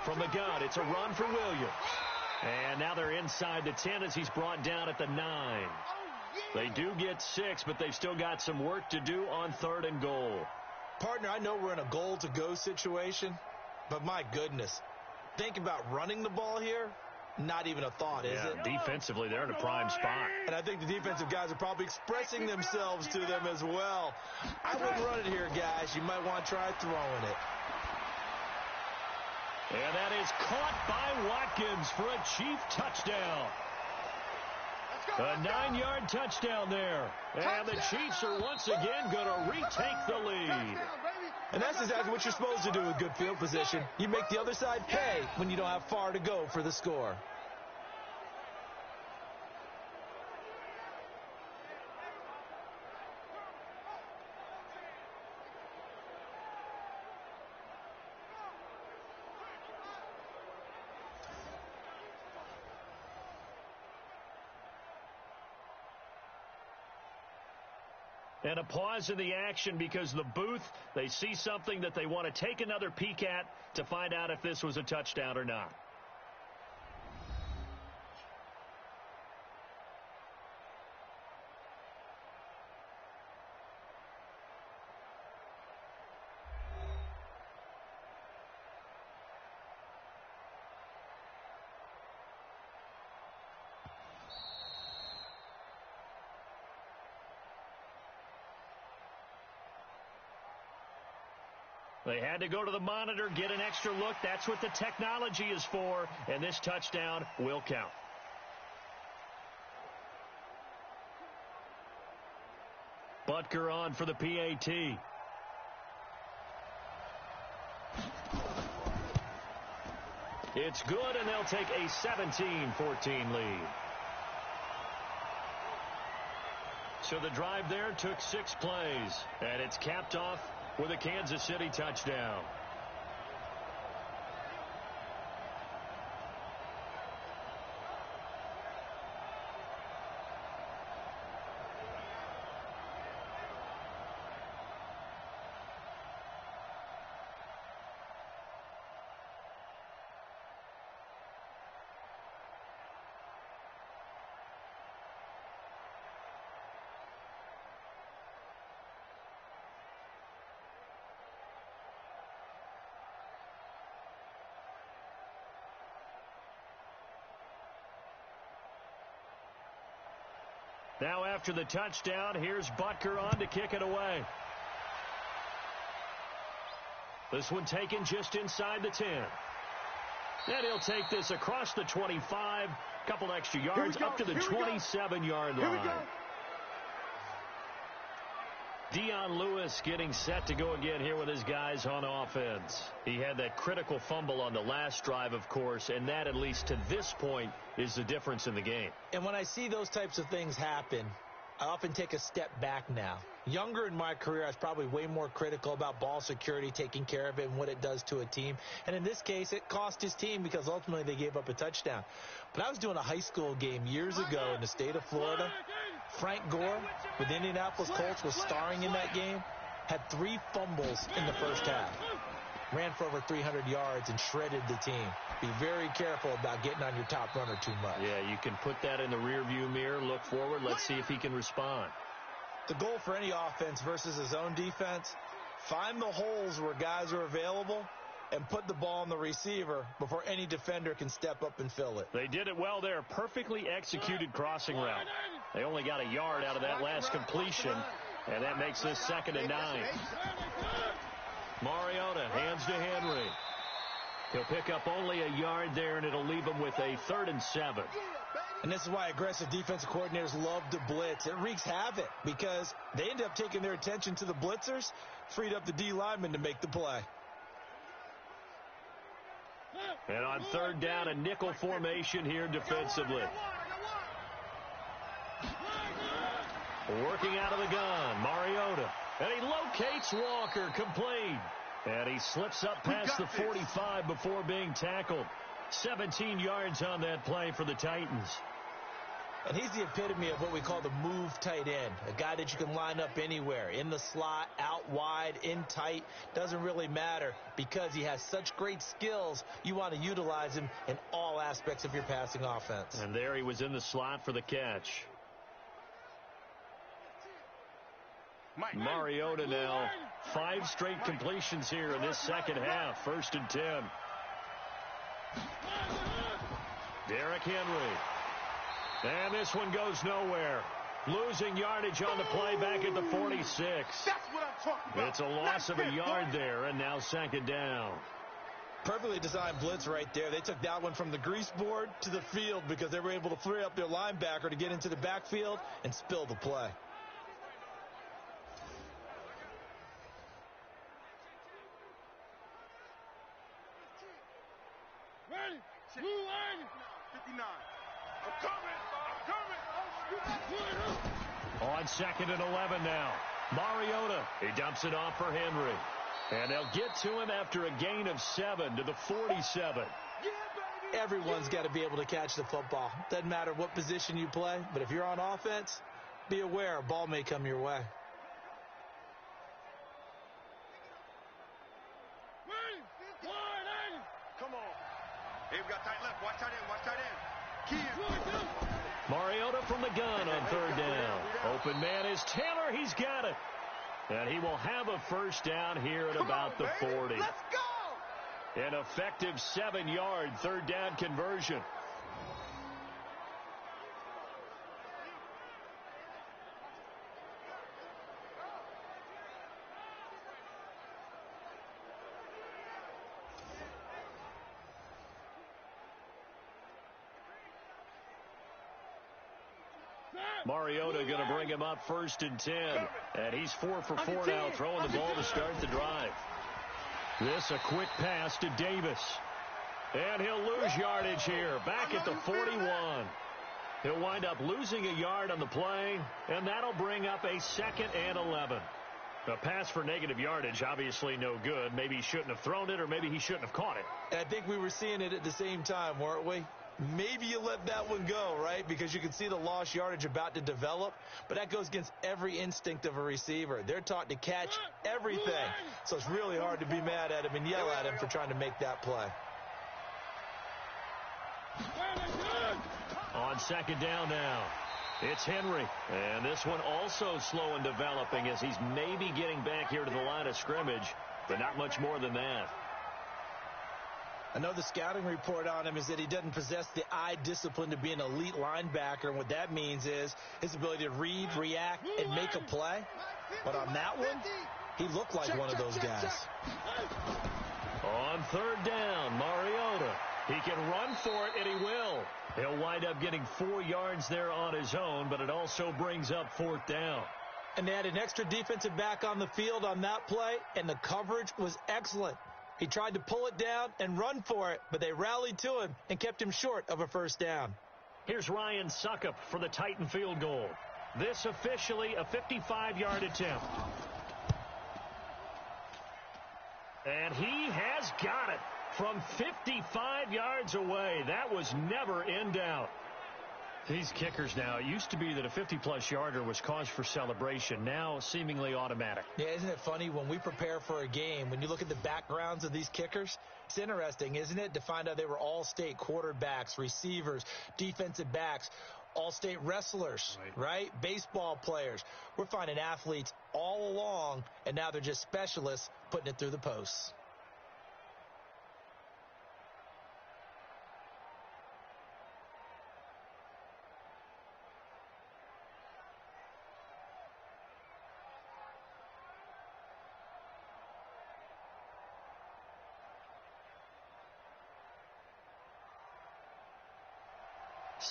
From the gun, it's a run for Williams. And now they're inside the 10 as he's brought down at the 9. They do get 6, but they've still got some work to do on 3rd and goal. Partner, I know we're in a goal-to-go situation, but my goodness, think about running the ball here. Not even a thought, is it? Defensively, they're in a prime spot. And I think the defensive guys are probably expressing themselves to them as well. I wouldn't run it here, guys. You might want to try throwing it. And that is caught by Watkins for a Chief touchdown. A 9-yard touchdown there. And the Chiefs are once again going to retake the lead. And that's exactly what you're supposed to do with good field position. You make the other side pay when you don't have far to go for the score. And a pause in the action because the booth, they see something that they want to take another peek at to find out if this was a touchdown or not. They had to go to the monitor, get an extra look. That's what the technology is for, and this touchdown will count. Butker on for the PAT. It's good, and they'll take a 17-14 lead. So the drive there took 6 plays, and it's capped off with a Kansas City touchdown. Now after the touchdown, here's Butker on to kick it away. This one taken just inside the 10. And he'll take this across the 25, couple extra yards up to the 27-yard line. Dion Lewis getting set to go again here with his guys on offense. He had that critical fumble on the last drive, of course, and that, at least to this point, is the difference in the game. And when I see those types of things happen, I often take a step back now. Younger in my career, I was probably way more critical about ball security, taking care of it, and what it does to a team. And in this case, it cost his team because ultimately they gave up a touchdown. But I was doing a high school game years ago in the state of Florida. Frank Gore with the Indianapolis Colts was starring in that game, had 3 fumbles in the first half. Ran for over 300 yards and shredded the team. Be very careful about getting on your top runner too much. Yeah, you can put that in the rearview mirror, look forward, let's see if he can respond. The goal for any offense versus his own defense, find the holes where guys are available and put the ball on the receiver before any defender can step up and fill it. They did it well there. Perfectly executed crossing route. They only got a yard out of that last completion, and that makes this 2nd and 9. Mariota hands to Henry. He'll pick up only a yard there, and it'll leave him with a 3rd and 7. And this is why aggressive defensive coordinators love to blitz. It wreaks havoc because they end up taking their attention to the blitzers, freed up the D lineman to make the play. And on 3rd down, a nickel formation here defensively. Working out of the gun, Mariota. And he locates Walker, complete. And he slips up past the 45 before being tackled. 17 yards on that play for the Titans. And he's the epitome of what we call the move tight end. A guy that you can line up anywhere, in the slot, out wide, in tight. Doesn't really matter because he has such great skills. You want to utilize him in all aspects of your passing offense. And there he was in the slot for the catch. Mariota now, 5 straight completions here in this 2nd half. 1st and 10. Derrick Henry. And this one goes nowhere. Losing yardage on the play back at the 46. That's what I'm talking about. It's a loss of a yard there, and now 2nd down. Perfectly designed blitz right there. They took that one from the grease board to the field because they were able to free up their linebacker to get into the backfield and spill the play. Ready? Blue line. 59. I'm coming. On 2nd and 11 now. Mariota. He dumps it off for Henry. And they'll get to him after a gain of 7 to the 47. Everyone's got to be able to catch the football. Doesn't matter what position you play, but if you're on offense, be aware a ball may come your way. Come on. Hey, we got tight left. Watch tight end. Watch tight end. Mariota from the gun on 3rd down. Open man is Taylor. He's got it. And he will have a 1st down here at about the 40. Let's go. An effective 7-yard 3rd down conversion. Mariota going to bring him up 1st and 10. And he's 4 for 4 now, throwing the ball to start the drive. This a quick pass to Davis. And he'll lose yardage here, back at the 41. He'll wind up losing a yard on the play, and that'll bring up a 2nd and 11. A pass for negative yardage, obviously no good. Maybe he shouldn't have thrown it, or maybe he shouldn't have caught it. And I think we were seeing it at the same time, weren't we? Maybe you let that one go, right? Because you can see the lost yardage about to develop. But that goes against every instinct of a receiver. They're taught to catch everything. So it's really hard to be mad at him and yell at him for trying to make that play. On 2nd down now, it's Henry. And this one also slow in developing as he's maybe getting back here to the line of scrimmage, but not much more than that. I know the scouting report on him is that he doesn't possess the eye discipline to be an elite linebacker, and what that means is his ability to read, react, and make a play. But on that one, he looked like one of those guys. On third down, Mariota. He can run for it, and he will. He'll wind up getting 4 yards there on his own, but it also brings up 4th down. And they had an extra defensive back on the field on that play, and the coverage was excellent. He tried to pull it down and run for it, but they rallied to him and kept him short of a first down. Here's Ryan Suckup for the Titan field goal. This officially a 55-yard attempt. And he has got it from 55 yards away. That was never in doubt. These kickers now, it used to be that a 50-plus yarder was cause for celebration. Now seemingly automatic. Yeah, isn't it funny when we prepare for a game, when you look at the backgrounds of these kickers, it's interesting, isn't it, to find out they were all-state quarterbacks, receivers, defensive backs, all-state wrestlers, right? Baseball players. We're finding athletes all along, and now they're just specialists putting it through the posts.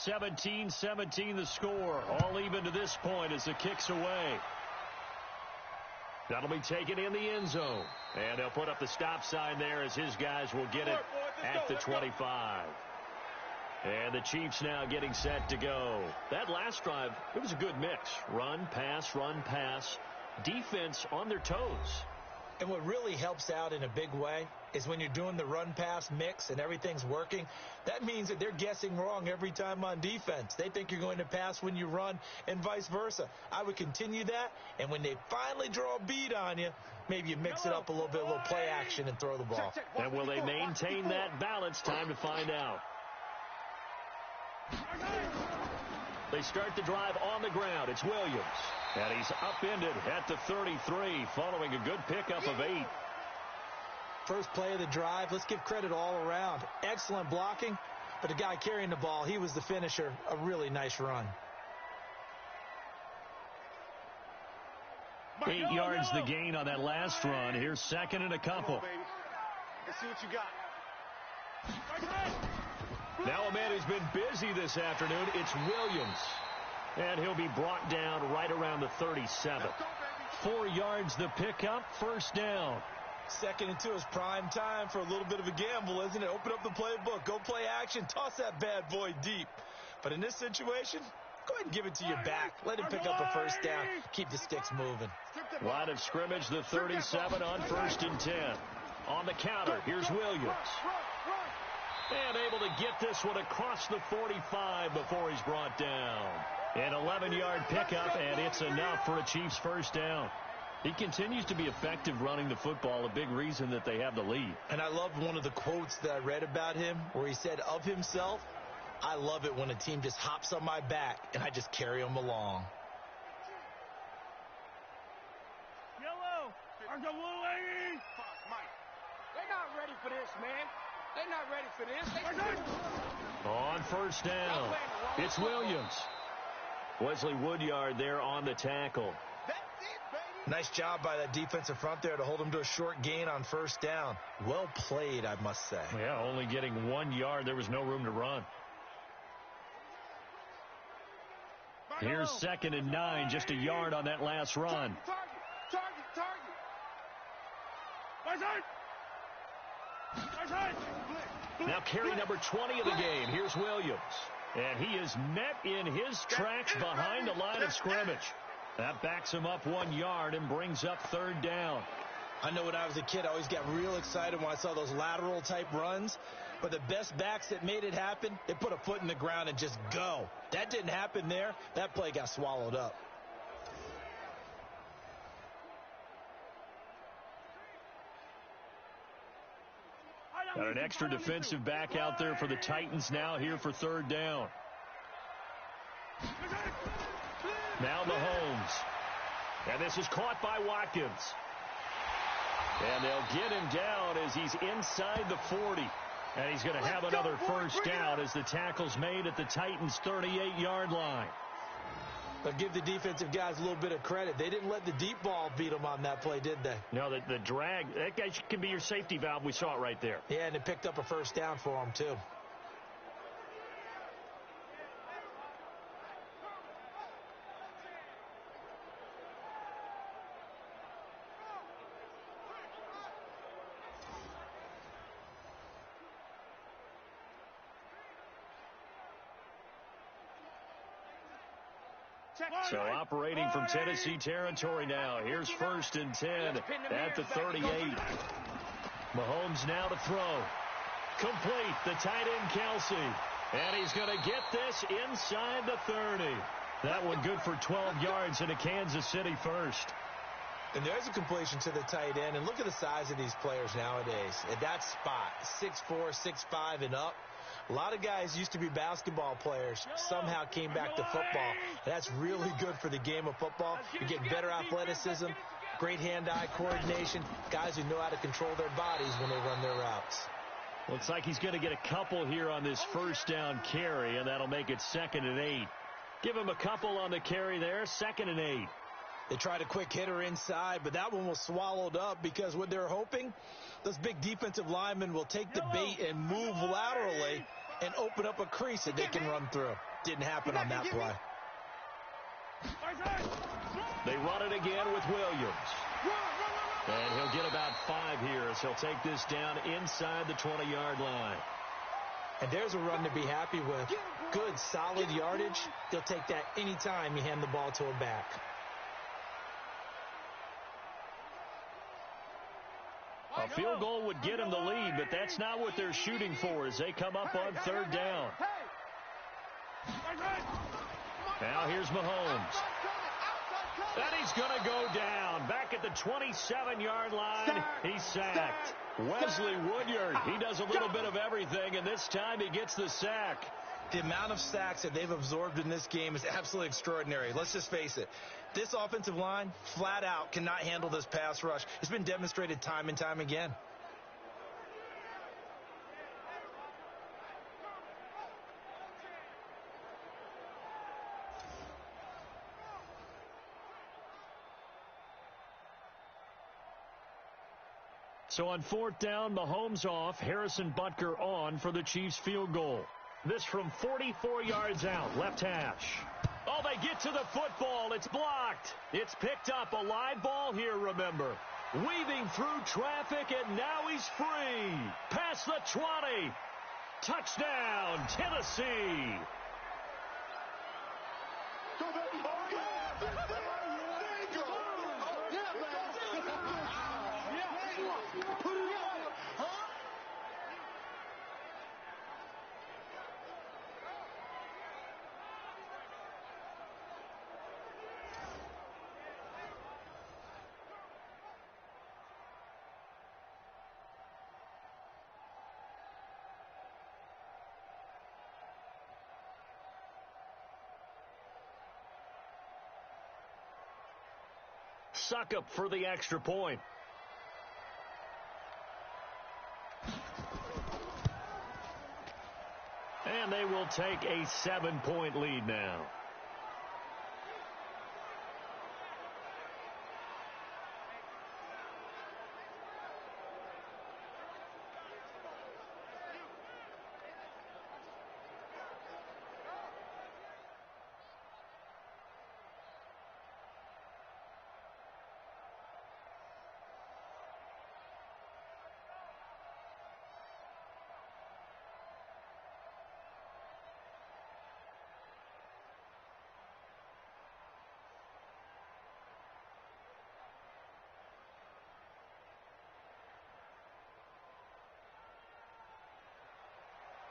(17-17) the score. All even to this point as the kick's away. That'll be taken in the end zone. And they'll put up the stop sign there as his guys will get it at the 25. And the Chiefs now getting set to go. That last drive, it was a good mix. Run, pass, defense on their toes. And what really helps out in a big way is when you're doing the run-pass mix and everything's working, that means that they're guessing wrong every time on defense. They think you're going to pass when you run and vice versa. I would continue that, and when they finally draw a bead on you, maybe you mix it up a little bit, a little play action, and throw the ball. And will they maintain that balance? Time to find out. They start the drive on the ground. It's Williams. And he's upended at the 33 following a good pickup of 8. First play of the drive, let's give credit all around. Excellent blocking, but the guy carrying the ball, he was the finisher. A really nice run. 8 yards the gain on that last run. Here's second and a couple. Let's see what you got. Now a man who's been busy this afternoon, it's Williams. And he'll be brought down right around the 37. 4 yards the pickup, first down. 2nd and 2 is prime time for a little bit of a gamble, isn't it? Open up the playbook, go play action, toss that bad boy deep. But in this situation, go ahead and give it to your back. Let him pick up a first down. Keep the sticks moving. Line of scrimmage, the 37 on 1st and 10. On the counter, here's Williams. And able to get this one across the 45 before he's brought down. An 11-yard pickup, and it's enough for a Chiefs first down. He continues to be effective running the football, a big reason that they have the lead. And I love one of the quotes that I read about him where he said of himself, I love it when a team just hops on my back and I just carry them along. Yellow, Mike. They're not ready for this, man. They're not ready for this. On first down, it's Williams. Wesley Woodyard there on the tackle. That's it, baby. Nice job by that defensive front there to hold him to a short gain on first down. Well played, I must say. Yeah, only getting 1 yard. There was no room to run. Here's 2nd and 9, just a yard on that last run. Target. Now carry number 20 of the game. Here's Williams. And he is met in his tracks behind the line of scrimmage. That backs him up 1 yard and brings up third down. I know when I was a kid, I always got real excited when I saw those lateral type runs. But the best backs that made it happen, they put a foot in the ground and just go. That didn't happen there. That play got swallowed up. Got an extra defensive back out there for the Titans now here for third down. Now Mahomes. And this is caught by Watkins. And they'll get him down as he's inside the 40. And he's going to have another first down as the tackle's made at the Titans' 38-yard line. But give the defensive guys a little bit of credit. They didn't let the deep ball beat them on that play, did they? No, the drag, that guy can be your safety valve. We saw it right there. Yeah, and it picked up a first down for them, too. So operating from Tennessee territory now. Here's 1st and 10 at the 38. Mahomes now to throw. Complete. The tight end, Kelsey. And he's going to get this inside the 30. That one good for 12 yards into Kansas City first. And there's a completion to the tight end. And look at the size of these players nowadays. At that spot, 6'4", 6'5", and up. A lot of guys used to be basketball players, somehow came back to football. And that's really good for the game of football. You get better athleticism, great hand-eye coordination, guys who know how to control their bodies when they run their routes. Looks like he's going to get a couple here on this first down carry, and that'll make it 2nd and 8. Give him a couple on the carry there, 2nd and 8. They tried a quick hitter inside, but that one was swallowed up because what they're hoping, those big defensive linemen will take the bait and move laterally and open up a crease that they can run through. Didn't happen on that play. They run it again with Williams. And he'll get about 5 here as he'll take this down inside the 20-yard line. And there's a run to be happy with. Good, solid yardage. They'll take that anytime you hand the ball to a back. A field goal would get him the lead, but that's not what they're shooting for as they come up on 3rd down. Now here's Mahomes. And he's going to go down. Back at the 27-yard line, he's sacked. Wesley Woodyard, he does a little bit of everything, and this time he gets the sack. The amount of sacks that they've absorbed in this game is absolutely extraordinary. Let's just face it. This offensive line, flat out, cannot handle this pass rush. It's been demonstrated time and time again. So on 4th down, Mahomes off, Harrison Butker on for the Chiefs field goal. This from 44 yards out, left hash. Oh, they get to the football. It's blocked. It's picked up. A live ball here, remember. Weaving through traffic, and now he's free. Past the 20. Touchdown, Tennessee. Suckup for the extra point. And they will take a 7-point lead now.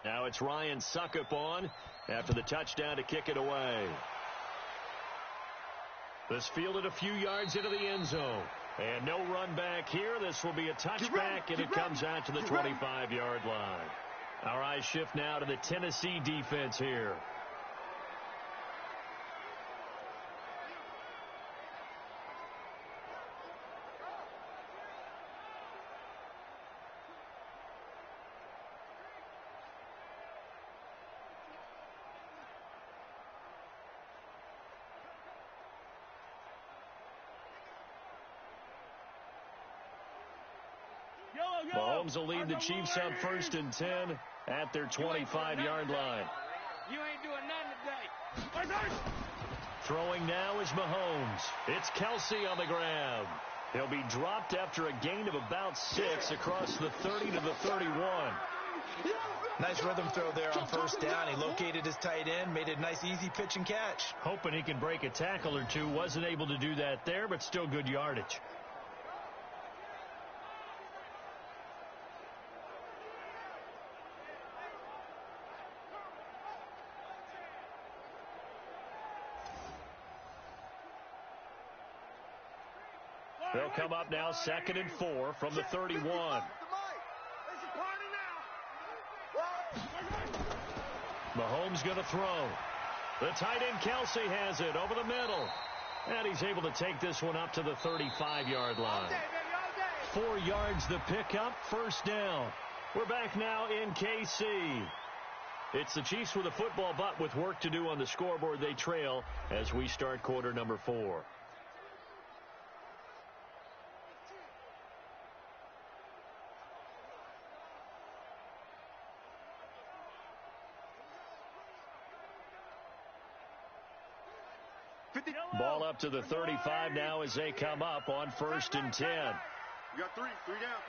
Now it's Ryan Suckup on after the touchdown to kick it away. This fielded a few yards into the end zone. And no run back here. This will be a touchback, and it comes out to the 25-yard line. Our eyes shift now to the Tennessee defense here. Mahomes will lead the Chiefs up 1st and 10 at their 25-yard line. You ain't doing nothing today. Throwing now is Mahomes. It's Kelsey on the grab. He'll be dropped after a gain of about 6 across the 30 to the 31. Nice rhythm throw there on 1st down. He located his tight end, made a nice easy pitch and catch. Hoping he can break a tackle or two. Wasn't able to do that there, but still good yardage. They'll come up now 2nd and 4 from the 31. Mahomes going to throw. The tight end Kelsey has it over the middle. And he's able to take this one up to the 35-yard line. 4 yards the pickup, 1st down. We're back now in KC. It's the Chiefs with a football, but with work to do on the scoreboard, they trail as we start quarter number 4. Ball up to the 35 now as they come up on 1st and 10. You got 3 down.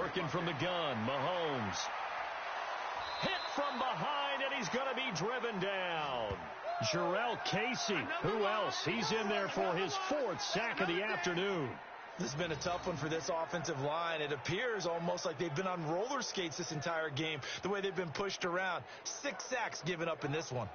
Working from the gun, Mahomes. Hit from behind, and he's going to be driven down. Jarrell Casey, who else? He's in there for his 4th sack of the afternoon. This has been a tough one for this offensive line. It appears almost like they've been on roller skates this entire game, the way they've been pushed around. 6 sacks given up in this one.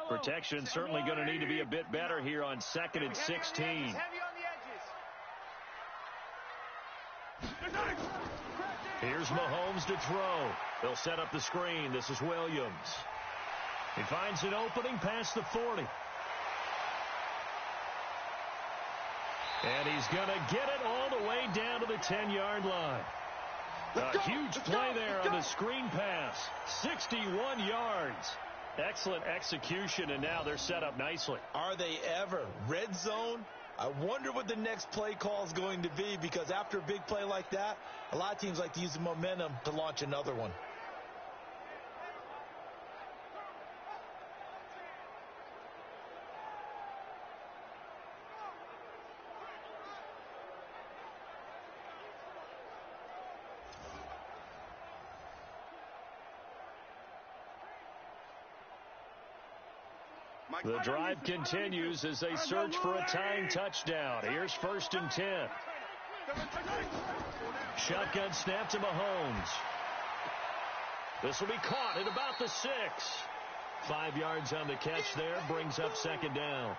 Protection certainly going to need to be a bit better here on 2nd and 16. Here's Mahomes to throw. They'll set up the screen. This is Williams. He finds an opening past the 40. And he's going to get it all the way down to the 10-yard line. A huge play there on the screen pass. 61 yards. Excellent execution, and now they're set up nicely. Are they ever? Red zone? I wonder what the next play call is going to be, because after a big play like that, a lot of teams like to use the momentum to launch another one. The drive continues as they search for a tying touchdown. Here's 1st and 10. Shotgun snap to Mahomes. This will be caught at about the 6. 5 yards on the catch there, brings up 2nd down.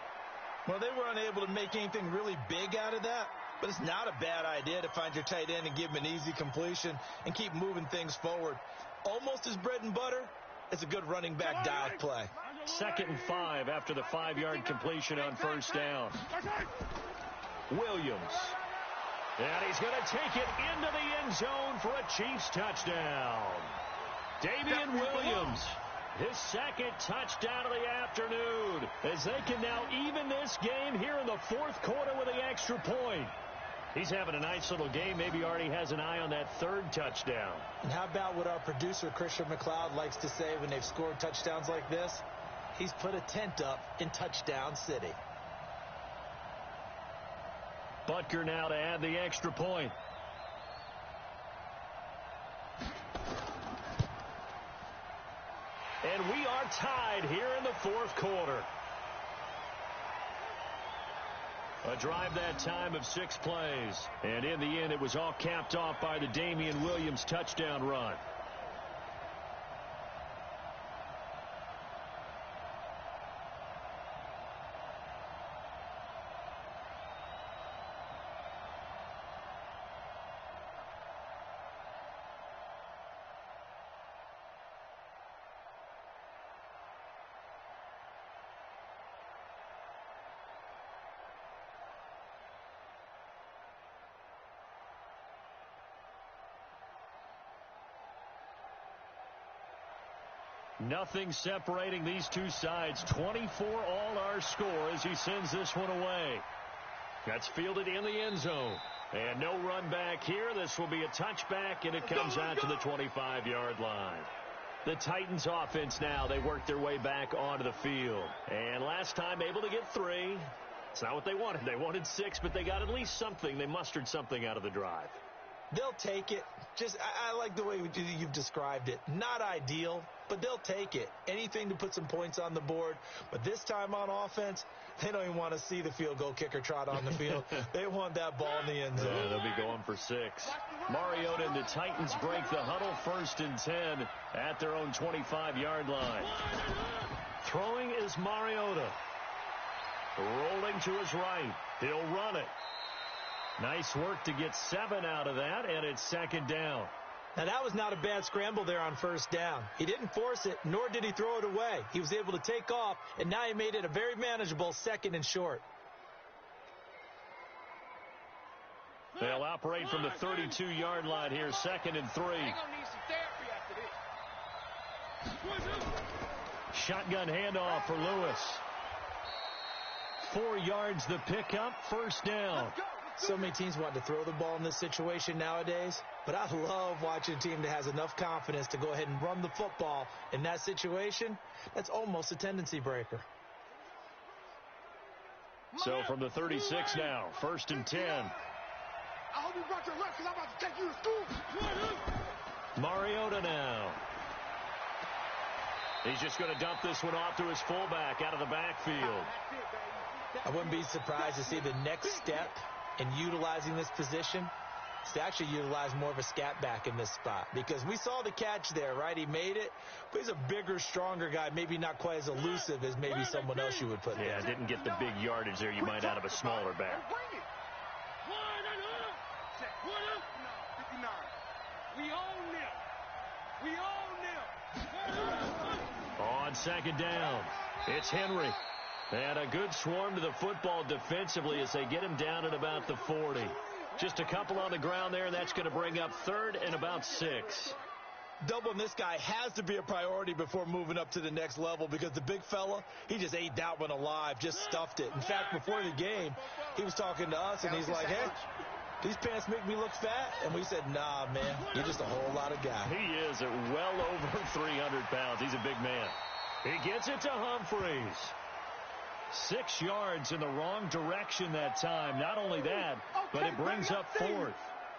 Well, they were unable to make anything really big out of that, but it's not a bad idea to find your tight end and give him an easy completion and keep moving things forward. Almost his bread and butter. It's a good running back dive play. 2nd and 5 after the 5-yard completion on 1st down. Williams. And he's going to take it into the end zone for a Chiefs touchdown. Damian Williams, his 2nd touchdown of the afternoon, as they can now even this game here in the 4th quarter with the extra point. He's having a nice little game. Maybe already has an eye on that 3rd touchdown. And how about what our producer, Christian McLeod, likes to say when they've scored touchdowns like this? He's put a tent up in Touchdown City. Butker now to add the extra point. And we are tied here in the 4th quarter. A drive that time of 6 plays. And in the end, it was all capped off by the Damian Williams touchdown run. Nothing separating these two sides. 24 all our score as he sends this one away. That's fielded in the end zone. And no run back here. This will be a touchback, and it comes out to the 25-yard line. The Titans offense now, they work their way back onto the field. And last time able to get 3. It's not what they wanted. They wanted 6, but they got at least something. They mustered something out of the drive. They'll take it. I like the way you've described it. Not ideal, but they'll take it. Anything to put some points on the board. But this time on offense, they don't even want to see the field goal kicker trot on the field. They want that ball in the end zone. Yeah, they'll be going for 6. Mariota and the Titans break the huddle, 1st and 10 at their own 25-yard line. Throwing is Mariota. Rolling to his right. He'll run it. Nice work to get 7 out of that, and it's 2nd down. Now, that was not a bad scramble there on 1st down. He didn't force it, nor did he throw it away. He was able to take off, and now he made it a very manageable 2nd and short. They'll operate from the 32-yard line here, 2nd and 3. They're going to need some therapy after this. Shotgun handoff for Lewis. 4 yards the pickup, 1st down. So many teams want to throw the ball in this situation nowadays, but I love watching a team that has enough confidence to go ahead and run the football in that situation. That's almost a tendency breaker. So from the 36 now, 1st and 10. I hope you brought your lunch because I'm about to take you to school. Mariota now. He's just going to dump this one off to his fullback out of the backfield. I wouldn't be surprised to see the next step in utilizing this position is to actually utilize more of a scat back in this spot, because we saw the catch there, right? He made it, but he's a bigger, stronger guy, maybe not quite as elusive as maybe someone else you would put there. Yeah, didn't get the big yardage there you might out of a smaller back. We own them. We own them. On 2nd down, it's Henry. And a good swarm to the football defensively as they get him down at about the 40. Just a couple on the ground there, and that's going to bring up 3rd and about 6. Doubling this guy has to be a priority before moving up to the next level, because the big fella, he just ate that one alive, just stuffed it. In fact, before the game, he was talking to us, and he's like, hey, these pants make me look fat. And we said, nah, man, you're just a whole lot of guy. He is at well over 300 pounds. He's a big man. He gets it to Humphreys. 6 yards in the wrong direction that time. Not only that, but it brings up 4th.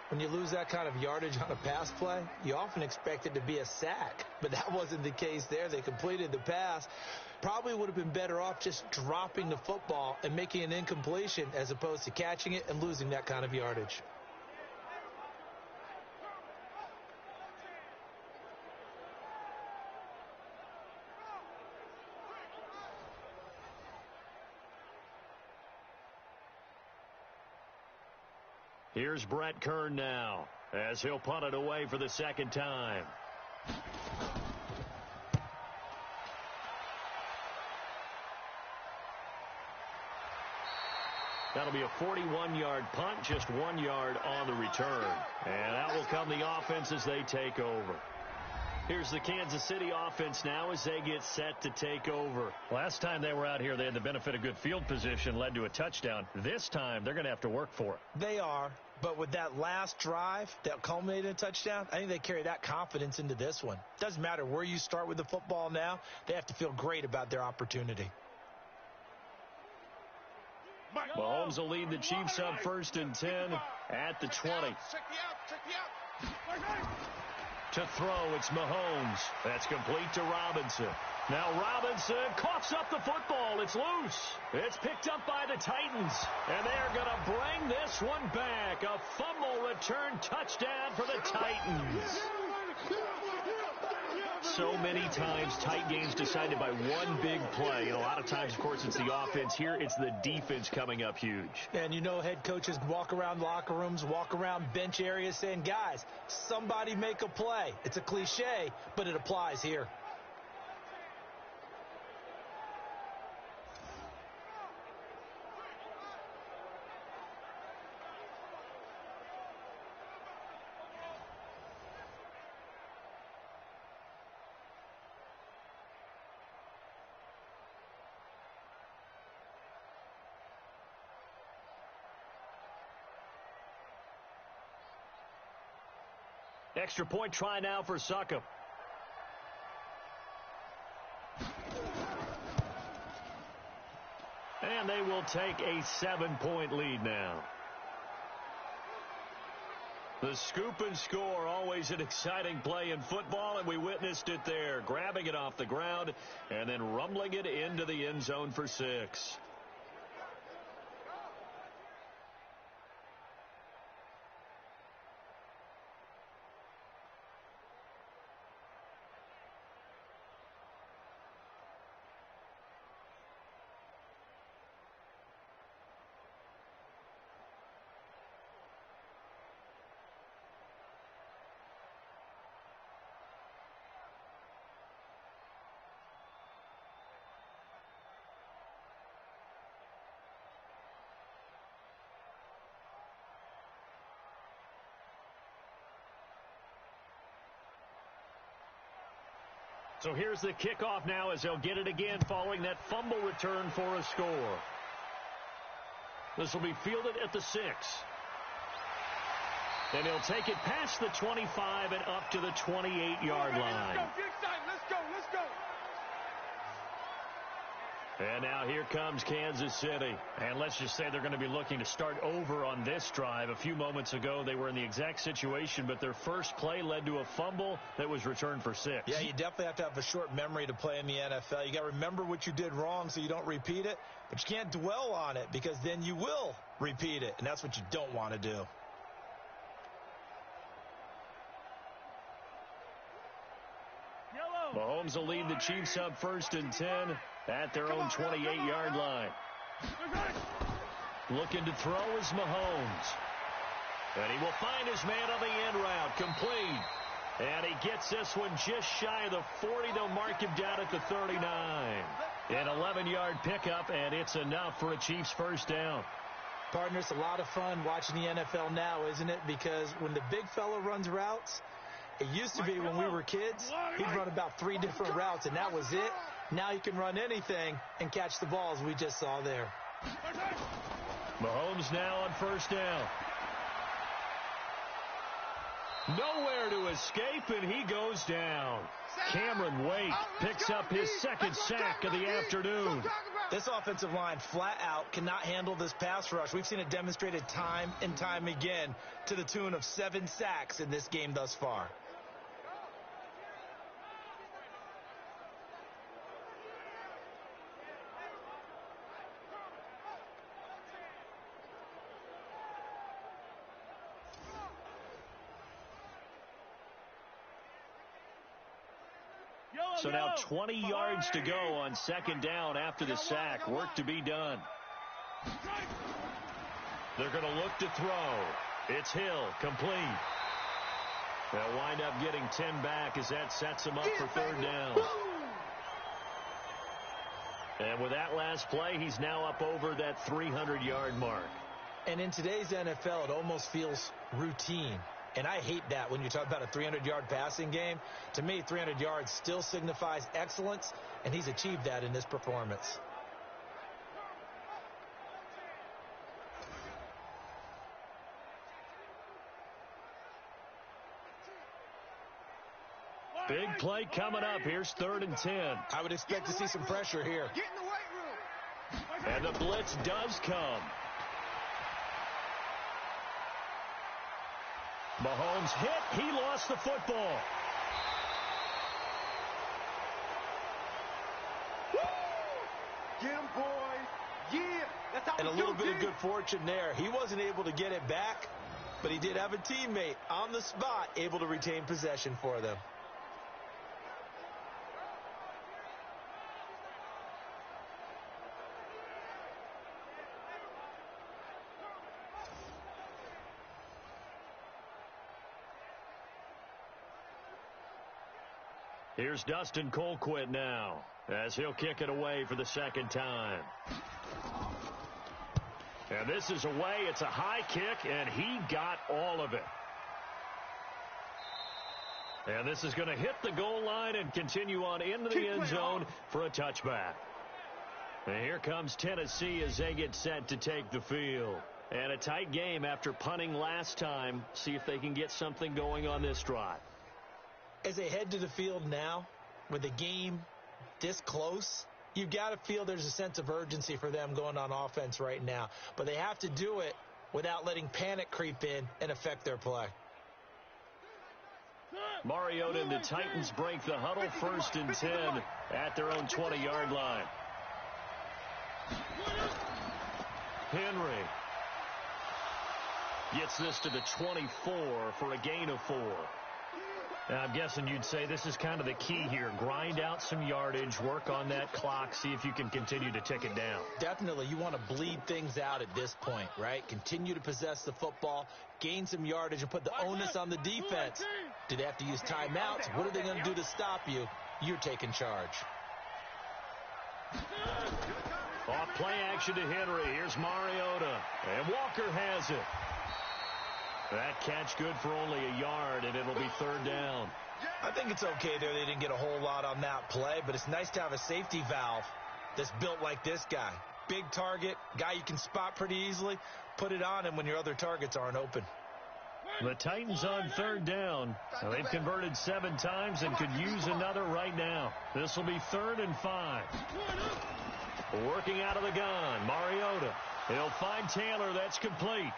When you lose that kind of yardage on a pass play, you often expect it to be a sack. But that wasn't the case there. They completed the pass. Probably would have been better off just dropping the football and making an incompletion as opposed to catching it and losing that kind of yardage. Here's Brett Kern now as he'll punt it away for the 2nd time. That'll be a 41-yard punt, just 1 yard on the return. And that will come the offense as they take over. Here's the Kansas City offense now as they get set to take over. Last time they were out here, they had the benefit of good field position, led to a touchdown. This time, they're going to have to work for it. They are, but with that last drive that culminated in a touchdown, I think they carry that confidence into this one. Doesn't matter where you start with the football now, they have to feel great about their opportunity. Mahomes will lead the Chiefs up 1st and 10 at the 20. To throw, it's Mahomes. That's complete to Robinson. Now Robinson coughs up the football. It's loose. It's picked up by the Titans. And they're going to bring this one back. A fumble return touchdown for the Titans. So many times tight games decided by one big play. And a lot of times, of course, it's the offense. Here, it's the defense coming up huge. And you know, head coaches walk around locker rooms, walk around bench areas saying, guys, somebody make a play. It's a cliche, but it applies here. Extra point try now for Succop. And they will take a 7-point lead now. The scoop and score, always an exciting play in football, and we witnessed it there, grabbing it off the ground and then rumbling it into the end zone for 6. So here's the kickoff now as they'll get it again following that fumble return for a score. This will be fielded at the 6. And he'll take it past the 25 and up to the 28-yard line. Let's go, get excited, let's go, let's go. And now here comes Kansas City. And let's just say they're going to be looking to start over on this drive. A few moments ago, they were in the exact situation, but their first play led to a fumble that was returned for 6. Yeah, you definitely have to have a short memory to play in the NFL. You got to remember what you did wrong so you don't repeat it, but you can't dwell on it because then you will repeat it, and that's what you don't want to do. Mahomes will lead the Chiefs up 1st and 10 at their own 28-yard line. Looking to throw is Mahomes. And he will find his man on the end route, complete. And he gets this one just shy of the 40. They'll mark him down at the 39. An 11-yard pickup, and it's enough for a Chiefs first down. Partner, it's a lot of fun watching the NFL now, isn't it? Because when the big fella runs routes, it used to be when we were kids, he'd run about 3 different routes, and that was it. Now he can run anything and catch the balls we just saw there. Mahomes now on first down. Nowhere to escape, and he goes down. Cameron Wake picks up his second sack of the afternoon. This offensive line flat out cannot handle this pass rush. We've seen it demonstrated time and time again to the tune of 7 sacks in this game thus far. So now 20 yards to go on second down after the sack. Work to be done. They're going to look to throw. It's Hill, complete. They'll wind up getting 10 back as that sets them up for third down. And with that last play, he's now up over that 300-yard mark. And in today's NFL, it almost feels routine. And I hate that when you talk about a 300-yard passing game. To me, 300 yards still signifies excellence, and he's achieved that in this performance. Big play coming up. Here's 3rd and 10. I would expect to see some pressure here. Get in the weight room. And the blitz does come. Mahomes hit. He lost the football. Get him, boys. Yeah. That's how And a we little do, bit of G. good fortune there. He wasn't able to get it back, but he did have a teammate on the spot able to retain possession for them. Here's Dustin Colquitt now as he'll kick it away for the second time. And this is away. It's a high kick, and he got all of it. And this is going to hit the goal line and continue on into the end zone for a touchback. And here comes Tennessee as they get set to take the field. And a tight game after punting last time. See if they can get something going on this drive. As they head to the field now, with the game this close, you've got to feel there's a sense of urgency for them going on offense right now. But they have to do it without letting panic creep in and affect their play. Mariota and the Titans break the huddle, 1st and 10 at their own 20-yard line. Henry gets this to the 24 for a gain of 4. Now, I'm guessing you'd say this is kind of the key here. Grind out some yardage, work on that clock, see if you can continue to tick it down. Definitely, you want to bleed things out at this point, right? Continue to possess the football, gain some yardage, and put the onus on the defense. Do they have to use timeouts? What are they going to do to stop you? You're taking charge. Off play action to Henry. Here's Mariota. And Walker has it. That catch good for only a yard, and it'll be 3rd down. I think it's okay there. They didn't get a whole lot on that play, but it's nice to have a safety valve that's built like this guy. Big target, guy you can spot pretty easily. Put it on him when your other targets aren't open. The Titans on 3rd down. Now, they've converted 7 times and could use another right now. This will be 3rd and 5. Working out of the gun, Mariota. He'll find Taylor. That's complete.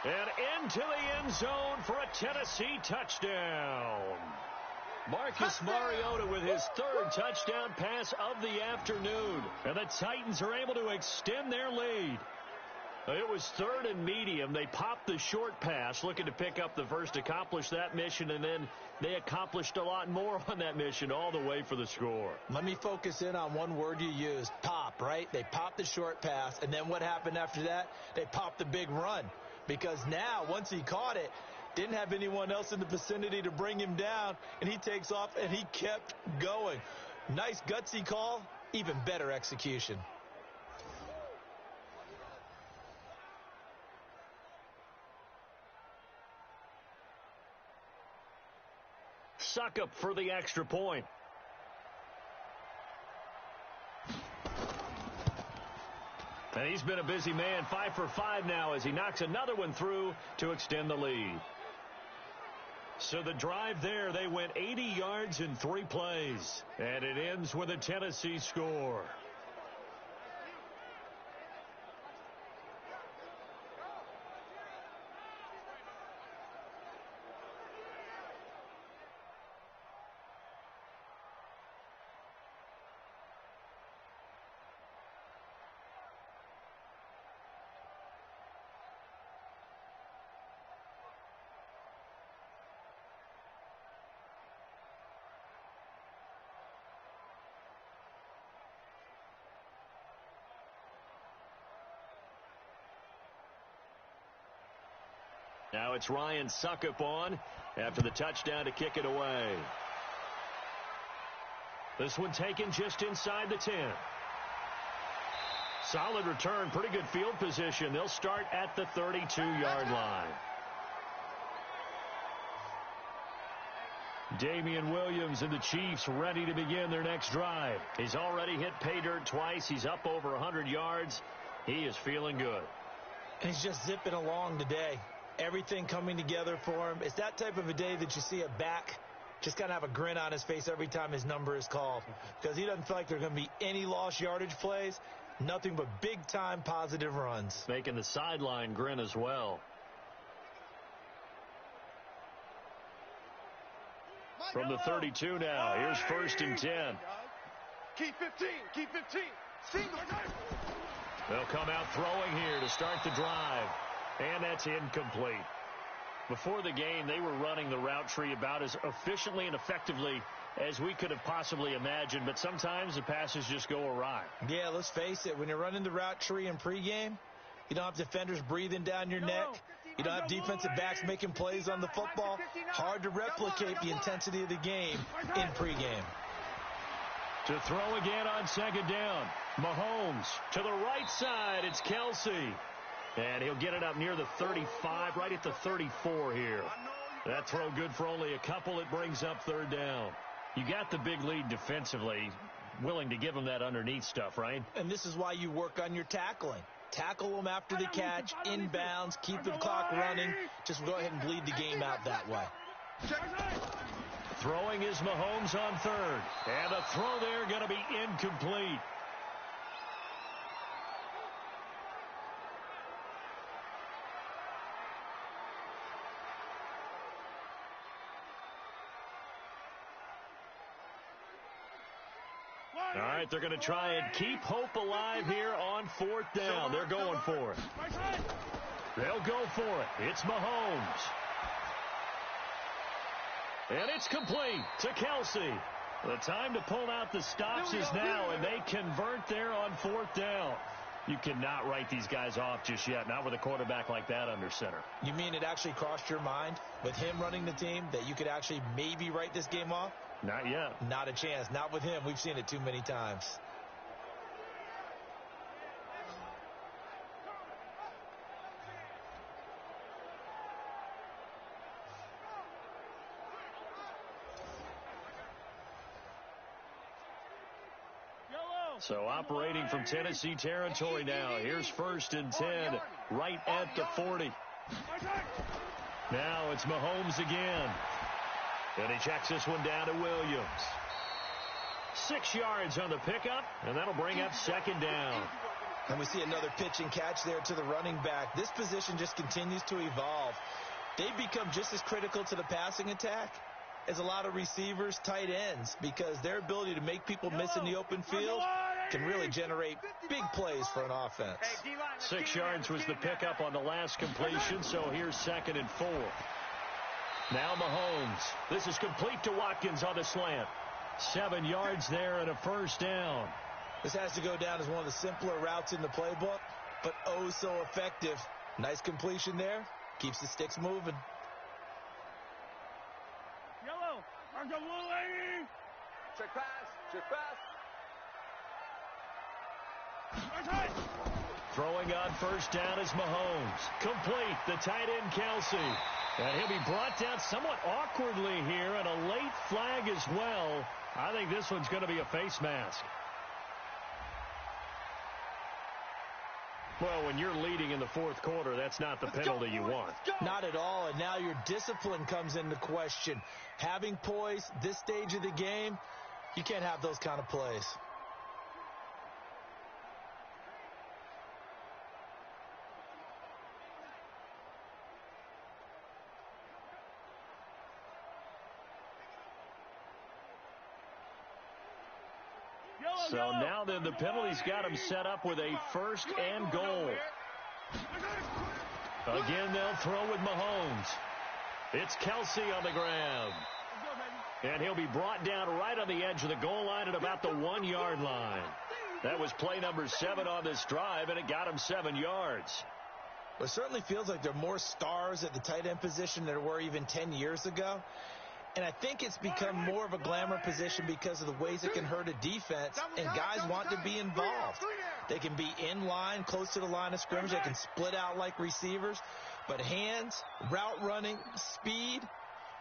And into the end zone for a Tennessee touchdown. Marcus Mariota with his 3rd touchdown pass of the afternoon. And the Titans are able to extend their lead. It was 3rd and medium. They popped the short pass, looking to pick up the first, accomplish that mission, and then they accomplished a lot more on that mission all the way for the score. Let me focus in on one word you used, pop, right? They popped the short pass, and then what happened after that? They popped the big run. Because now, once he caught it, didn't have anyone else in the vicinity to bring him down, and he takes off, and he kept going. Nice gutsy call, even better execution. Suckup for the extra point. And he's been a busy man, 5 for 5 now as he knocks another one through to extend the lead. So the drive there, they went 80 yards in 3 plays. And it ends with a Tennessee score. Now it's Ryan Suckup on after the touchdown to kick it away. This one taken just inside the 10. Solid return, pretty good field position. They'll start at the 32-yard line. Damian Williams and the Chiefs ready to begin their next drive. He's already hit pay dirt twice. He's up over 100 yards. He is feeling good. And he's just zipping along today. Everything coming together for him. It's that type of a day that you see a back just kind of have a grin on his face every time his number is called, because he doesn't feel like there are going to be any lost yardage plays, nothing but big-time positive runs. Making the sideline grin as well. From the 32 now, here's 1st and 10. Keep 15, keep 15. Single. They'll come out throwing here to start the drive. And that's incomplete. Before the game, they were running the route tree about as efficiently and effectively as we could have possibly imagined, but sometimes the passes just go awry. Yeah, let's face it. When you're running the route tree in pregame, you don't have defenders breathing down your neck. You don't have defensive backs making plays on the football. Hard to replicate the intensity of the game in pregame. To throw again on 2nd down. Mahomes to the right side. It's Kelsey. And he'll get it up near the 35, right at the 34 here. That throw good for only a couple. It brings up 3rd down. You got the big lead defensively. willing to give him that underneath stuff, right? And this is why you work on your tackling. Tackle them after the catch, inbounds, keep the clock running. Just go ahead and bleed the game out that way. Throwing is Mahomes on third. And the throw there going to be incomplete. All right, they're going to try and keep hope alive here on fourth down. They're going for it. They'll go for it. It's Mahomes. And it's complete to Kelsey. The time to pull out the stops is now, and they convert there on fourth down. You cannot write these guys off just yet, not with a quarterback like that under center. You mean it actually crossed your mind with him running the team that you could actually maybe write this game off? Not yet. Not a chance. Not with him. We've seen it too many times. So operating from Tennessee territory now. Here's 1st and 10 right at the 40. Now it's Mahomes again. And he checks this one down to Williams. 6 yards on the pickup, and that'll bring up 2nd down. And we see another pitch and catch there to the running back. This position just continues to evolve. They become just as critical to the passing attack as a lot of receivers, tight ends, because their ability to make people miss in the open field can really generate big plays for an offense. 6 yards was the pickup on the last completion, so here's 2nd and 4. Now Mahomes. This is complete to Watkins on the slant. 7 yards there and a 1st down. This has to go down as one of the simpler routes in the playbook, but oh so effective. Nice completion there. Keeps the sticks moving. Yellow. Check pass. Check pass. Throwing on 1st down is Mahomes. Complete. The tight end Kelsey. And he'll be brought down somewhat awkwardly here, and a late flag as well. I think this one's going to be a face mask. Well, when you're leading in the 4th quarter, that's not the penalty you want. Not at all, and now your discipline comes into question. Having poise this stage of the game, you can't have those kind of plays. So now then the penalty's got him set up with a 1st and goal. Again, they'll throw with Mahomes. It's Kelsey on the ground. And he'll be brought down right on the edge of the goal line at about the 1-yard line. That was play number 7 on this drive, and it got him 7 yards. Well, it certainly feels like there are more stars at the tight end position than there were even 10 years ago. And I think it's become more of a glamour position because of the ways it can hurt a defense, and guys want to be involved. They can be in line, close to the line of scrimmage. They can split out like receivers. But hands, route running, speed,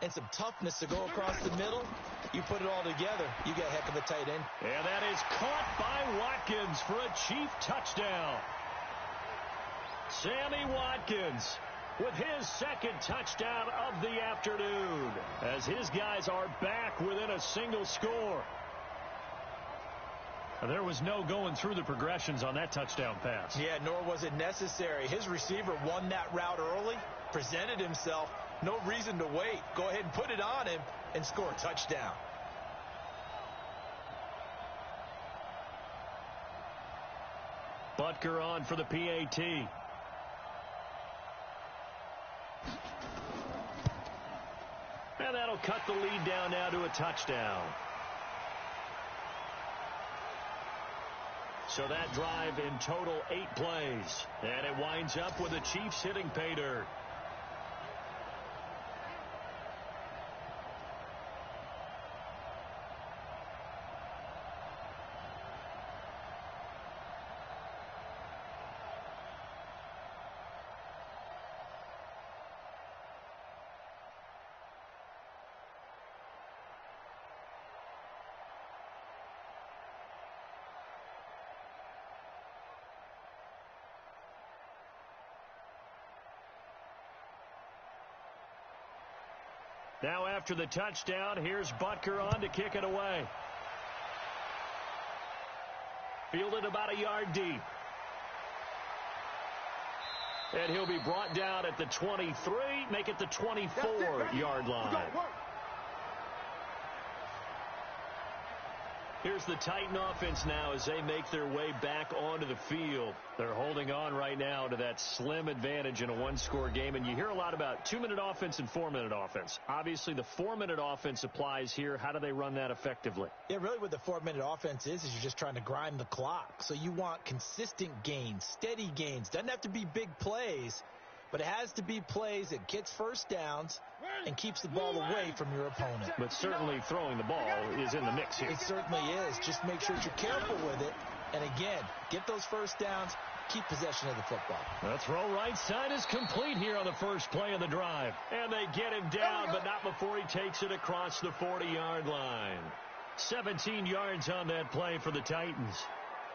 and some toughness to go across the middle, you put it all together, you get a heck of a tight end. And that is caught by Watkins for a Chief touchdown. Sammy Watkins with his 2nd touchdown of the afternoon, as his guys are back within a single score. There was no going through the progressions on that touchdown pass. Yeah, nor was it necessary. His receiver won that route early, presented himself, no reason to wait. Go ahead and put it on him and score a touchdown. Butker on for the PAT. And that'll cut the lead down now to a touchdown. So that drive in total 8 plays. And it winds up with the Chiefs hitting pay dirt. Now after the touchdown, here's Butker on to kick it away. Fielded about a yard deep. And he'll be brought down at the 23, make it the 24-yard line. Here's the Titan offense now as they make their way back onto the field. They're holding on right now to that slim advantage in a one-score game. And you hear a lot about 2-minute offense and 4-minute offense. Obviously, the 4-minute offense applies here. How do they run that effectively? Yeah, really what the 4-minute offense is you're just trying to grind the clock. So you want consistent gains, steady gains. Doesn't have to be big plays, but it has to be plays that gets first downs and keeps the ball away from your opponent. But certainly throwing the ball is in the mix here. It certainly is. Just make sure you're careful with it. And again, get those first downs, keep possession of the football. The throw right side is complete here on the first play of the drive. And they get him down, but not before he takes it across the 40-yard line. 17 yards on that play for the Titans.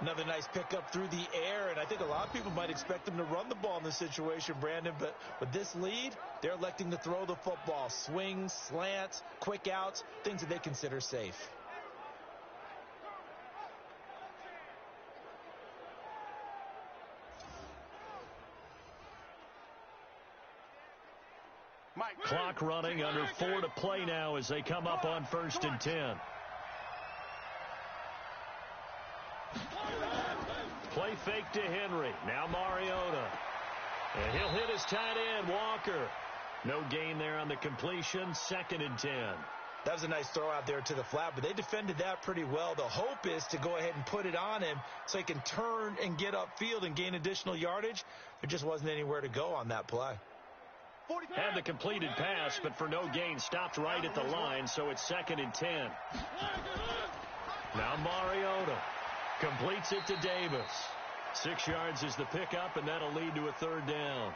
Another nice pickup through the air, and I think a lot of people might expect them to run the ball in this situation, Brandon, but with this lead, they're electing to throw the football. Swings, slants, quick outs, things that they consider safe. Clock running, under 4 to play now as they come up on 1st and 10. Play fake to Henry. Now Mariota. And he'll hit his tight end, Walker. No gain there on the completion. 2nd and 10. That was a nice throw out there to the flat, but they defended that pretty well. The hope is to go ahead and put it on him so he can turn and get upfield and gain additional yardage. There just wasn't anywhere to go on that play. Had the completed pass, but for no gain, stopped right at the line, so it's 2nd and 10. Now Mariota completes it to Davis. 6 yards is the pickup, and that'll lead to a 3rd down.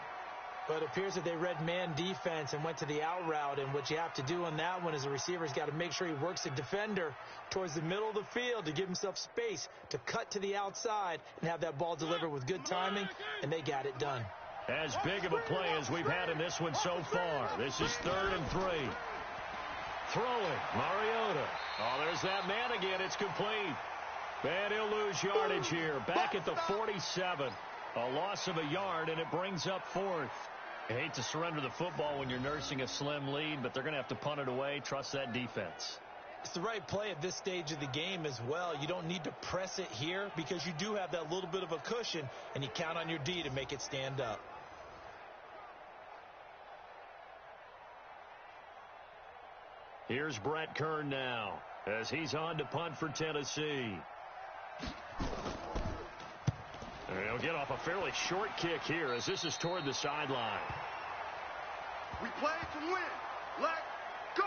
But it appears that they read man defense and went to the out route, and what you have to do on that one is the receiver's got to make sure he works the defender towards the middle of the field to give himself space to cut to the outside and have that ball delivered with good timing, and they got it done. As big of a play as we've had in this one so far. This is 3rd and 3. Throwing, Mariota. Oh, there's that man again. It's complete. And he'll lose yardage here. Back at the 47. A loss of a yard, and it brings up 4th. You hate to surrender the football when you're nursing a slim lead, but they're going to have to punt it away. Trust that defense. It's the right play at this stage of the game as well. You don't need to press it here because you do have that little bit of a cushion, and you count on your D to make it stand up. Here's Brett Kern now as he's on to punt for Tennessee. He'll get off a fairly short kick here as this is toward the sideline. We play to win. Let's go.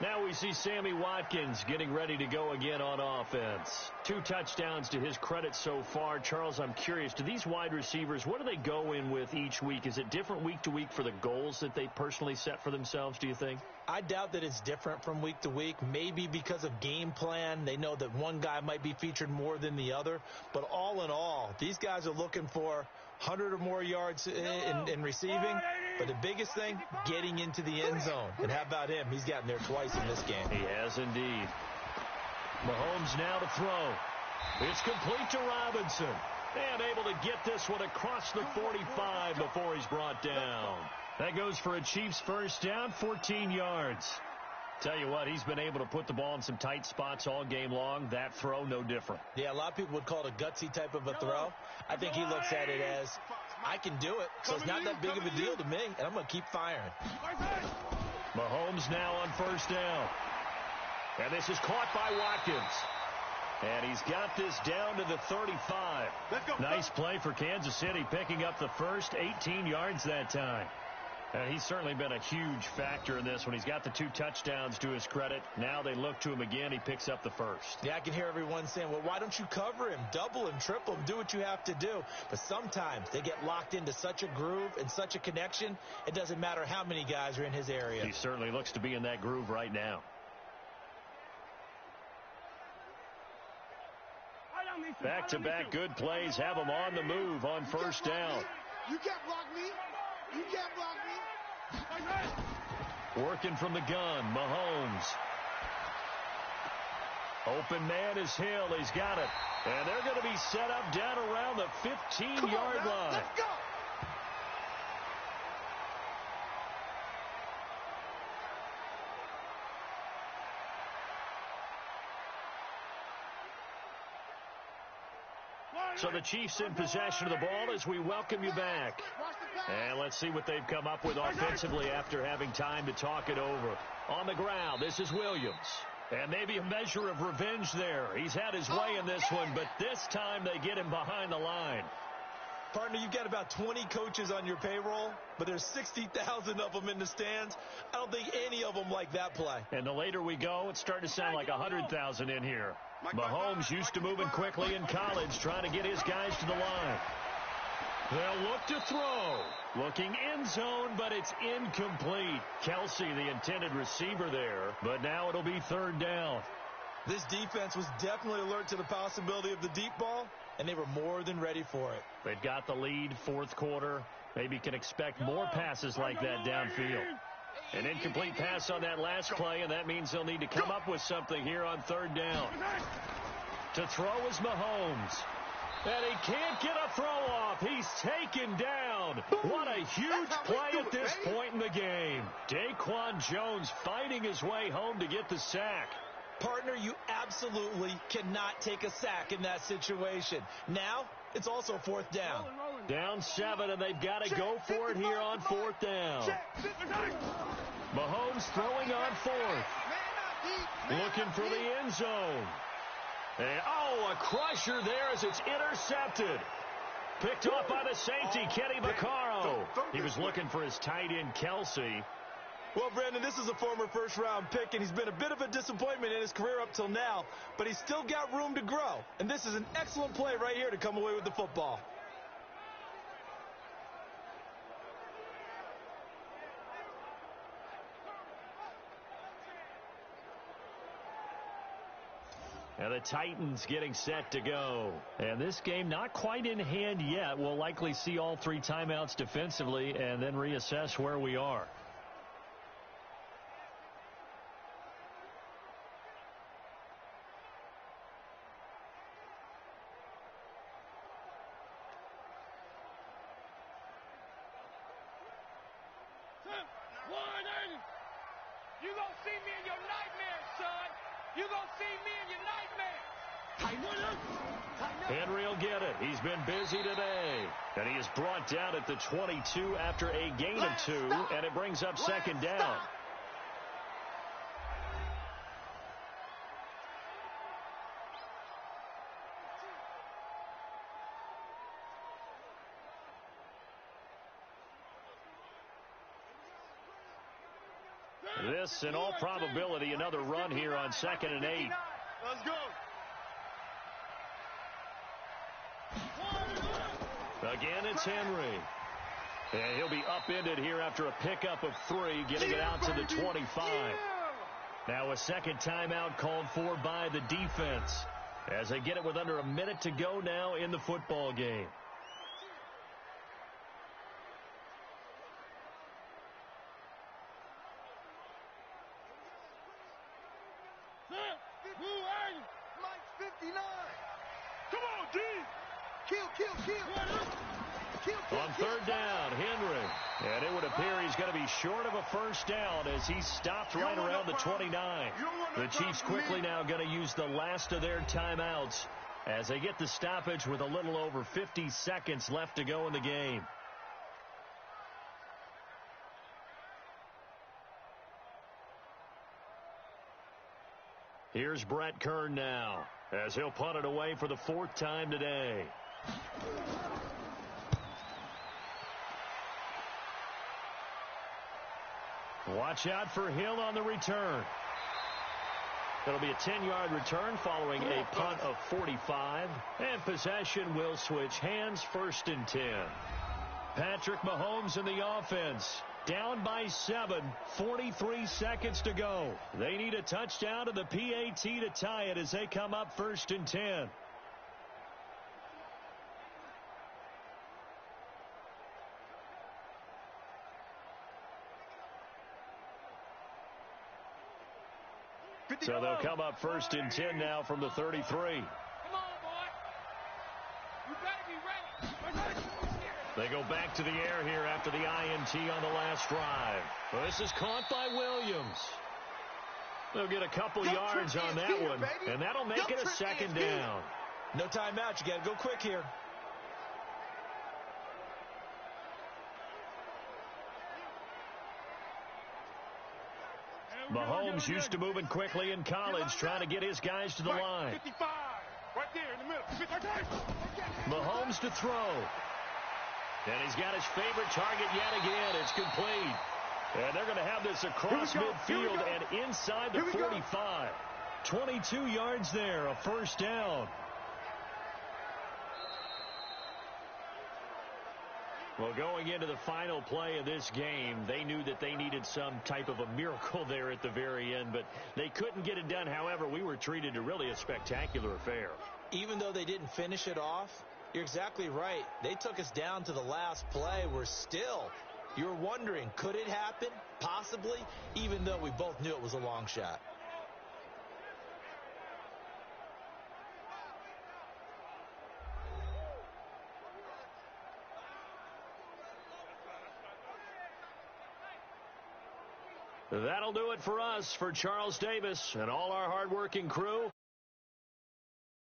Now we see Sammy Watkins getting ready to go again on offense. 2 touchdowns to his credit so far. Charles, I'm curious, do these wide receivers, what do they go in with each week? Is it different week to week for the goals that they personally set for themselves, do you think? I doubt that it's different from week to week. Maybe because of game plan, they know that one guy might be featured more than the other. But all in all, these guys are looking for 100 or more yards in receiving. But the biggest thing, getting into the end zone. And how about him? He's gotten there twice in this game. He has indeed. Mahomes now to throw. It's complete to Robinson. And able to get this one across the 45 before he's brought down. That goes for a Chiefs first down, 14 yards. Tell you what, he's been able to put the ball in some tight spots all game long. That throw, no different. Yeah, a lot of people would call it a gutsy type of a throw. I think he looks at it as, I can do it, so it's not that big of a deal to me, and I'm going to keep firing. Mahomes now on first down. And this is caught by Watkins. And he's got this down to the 35. Nice play for Kansas City, picking up the first 18 yards that time. He's certainly been a huge factor in this when he's got the 2 touchdowns to his credit. Now they look to him again. He picks up the first. Yeah, I can hear everyone saying, well, why don't you cover him, double him, triple him, do what you have to do. But sometimes they get locked into such a groove and such a connection, it doesn't matter how many guys are in his area. He certainly looks to be in that groove right now. Back-to-back good plays have him on the move on first down. You can't block me. You can't block me. Working from the gun, Mahomes. Open man is Hill. He's got it. And they're going to be set up down around the 15-yard line. Let's go. So the Chiefs in possession of the ball as we welcome you back. And let's see what they've come up with offensively after having time to talk it over. On the ground, this is Williams. And maybe a measure of revenge there. He's had his way in this one, but this time they get him behind the line. Partner, you've got about 20 coaches on your payroll, but there's 60,000 of them in the stands. I don't think any of them like that play. And the later we go, it's starting to sound like 100,000 in here. Mahomes used to moving quickly in college, trying to get his guys to the line. They'll look to throw. Looking end zone, but it's incomplete. Kelsey, the intended receiver there, but now it'll be third down. This defense was definitely alert to the possibility of the deep ball, and they were more than ready for it. They've got the lead, fourth quarter. Maybe can expect more passes like that downfield. An incomplete pass on that last play, and that means they'll need to come up with something here on third down. To throw is Mahomes. And he can't get a throw off. He's taken down. What a huge play at this point in the game. Daquan Jones fighting his way home to get the sack. Partner, you absolutely cannot take a sack in that situation. Now, it's also fourth down. Down 7, and they've got to go for it here on fourth down. Mahomes throwing on fourth. Looking for the end zone. And, a crusher there as it's intercepted. Picked off by the safety, Kenny Vaccaro. He was looking for his tight end, Kelsey. Well, Brandon, this is a former first-round pick, and he's been a bit of a disappointment in his career up till now, but he's still got room to grow. And this is an excellent play right here to come away with the football. And the Titans getting set to go. And this game not quite in hand yet. We'll likely see all 3 timeouts defensively and then reassess where we are. You gonna see me in your nightmares, son. You gonna see me in your nightmares. Henry will get it. He's been busy today. And he is brought down at the 22 after a gain of 2, and it brings up second down. This, in all probability, another run here on 2nd and 8. Let's go. Again, it's Henry. And he'll be upended here after a pickup of 3, getting it out to the 25. Now a second timeout called for by the defense as they get it with under a minute to go now in the football game. Mike's 59. Come on, D. Kill. On third down, Henry. And it would appear he's going to be short of a first down as he's stopped right around the 29. The Chiefs quickly now going to use the last of their timeouts as they get the stoppage with a little over 50 seconds left to go in the game. Here's Brett Kern now as he'll punt it away for the 4th time today. Watch out for Hill on the return. It'll be a 10-yard return following a punt of 45. And possession will switch hands, 1st and 10. Patrick Mahomes in the offense. Down by 7, 43 seconds to go. They need a touchdown to the PAT to tie it as they come up 1st and 10. So they'll come up first and 10 now from the 33. Come on, boy. You better be ready. They go back to the air here after the INT on the last drive. Well, this is caught by Williams. They'll get a couple yards on that one, and that'll make it a second down. No timeout. You got to go quick here. Mahomes used to moving quickly in college, trying to get his guys to the line. 55, right there in the middle. Mahomes to throw. And he's got his favorite target yet again. It's complete. And they're going to have this across midfield and inside the 45. 22 yards there, a first down. Well, going into the final play of this game, they knew that they needed some type of a miracle there at the very end, but they couldn't get it done. However, we were treated to really a spectacular affair. Even though they didn't finish it off, you're exactly right. They took us down to the last play. You're wondering, could it happen? Possibly, even though we both knew it was a long shot. That'll do it for us, for Charles Davis and all our hardworking crew.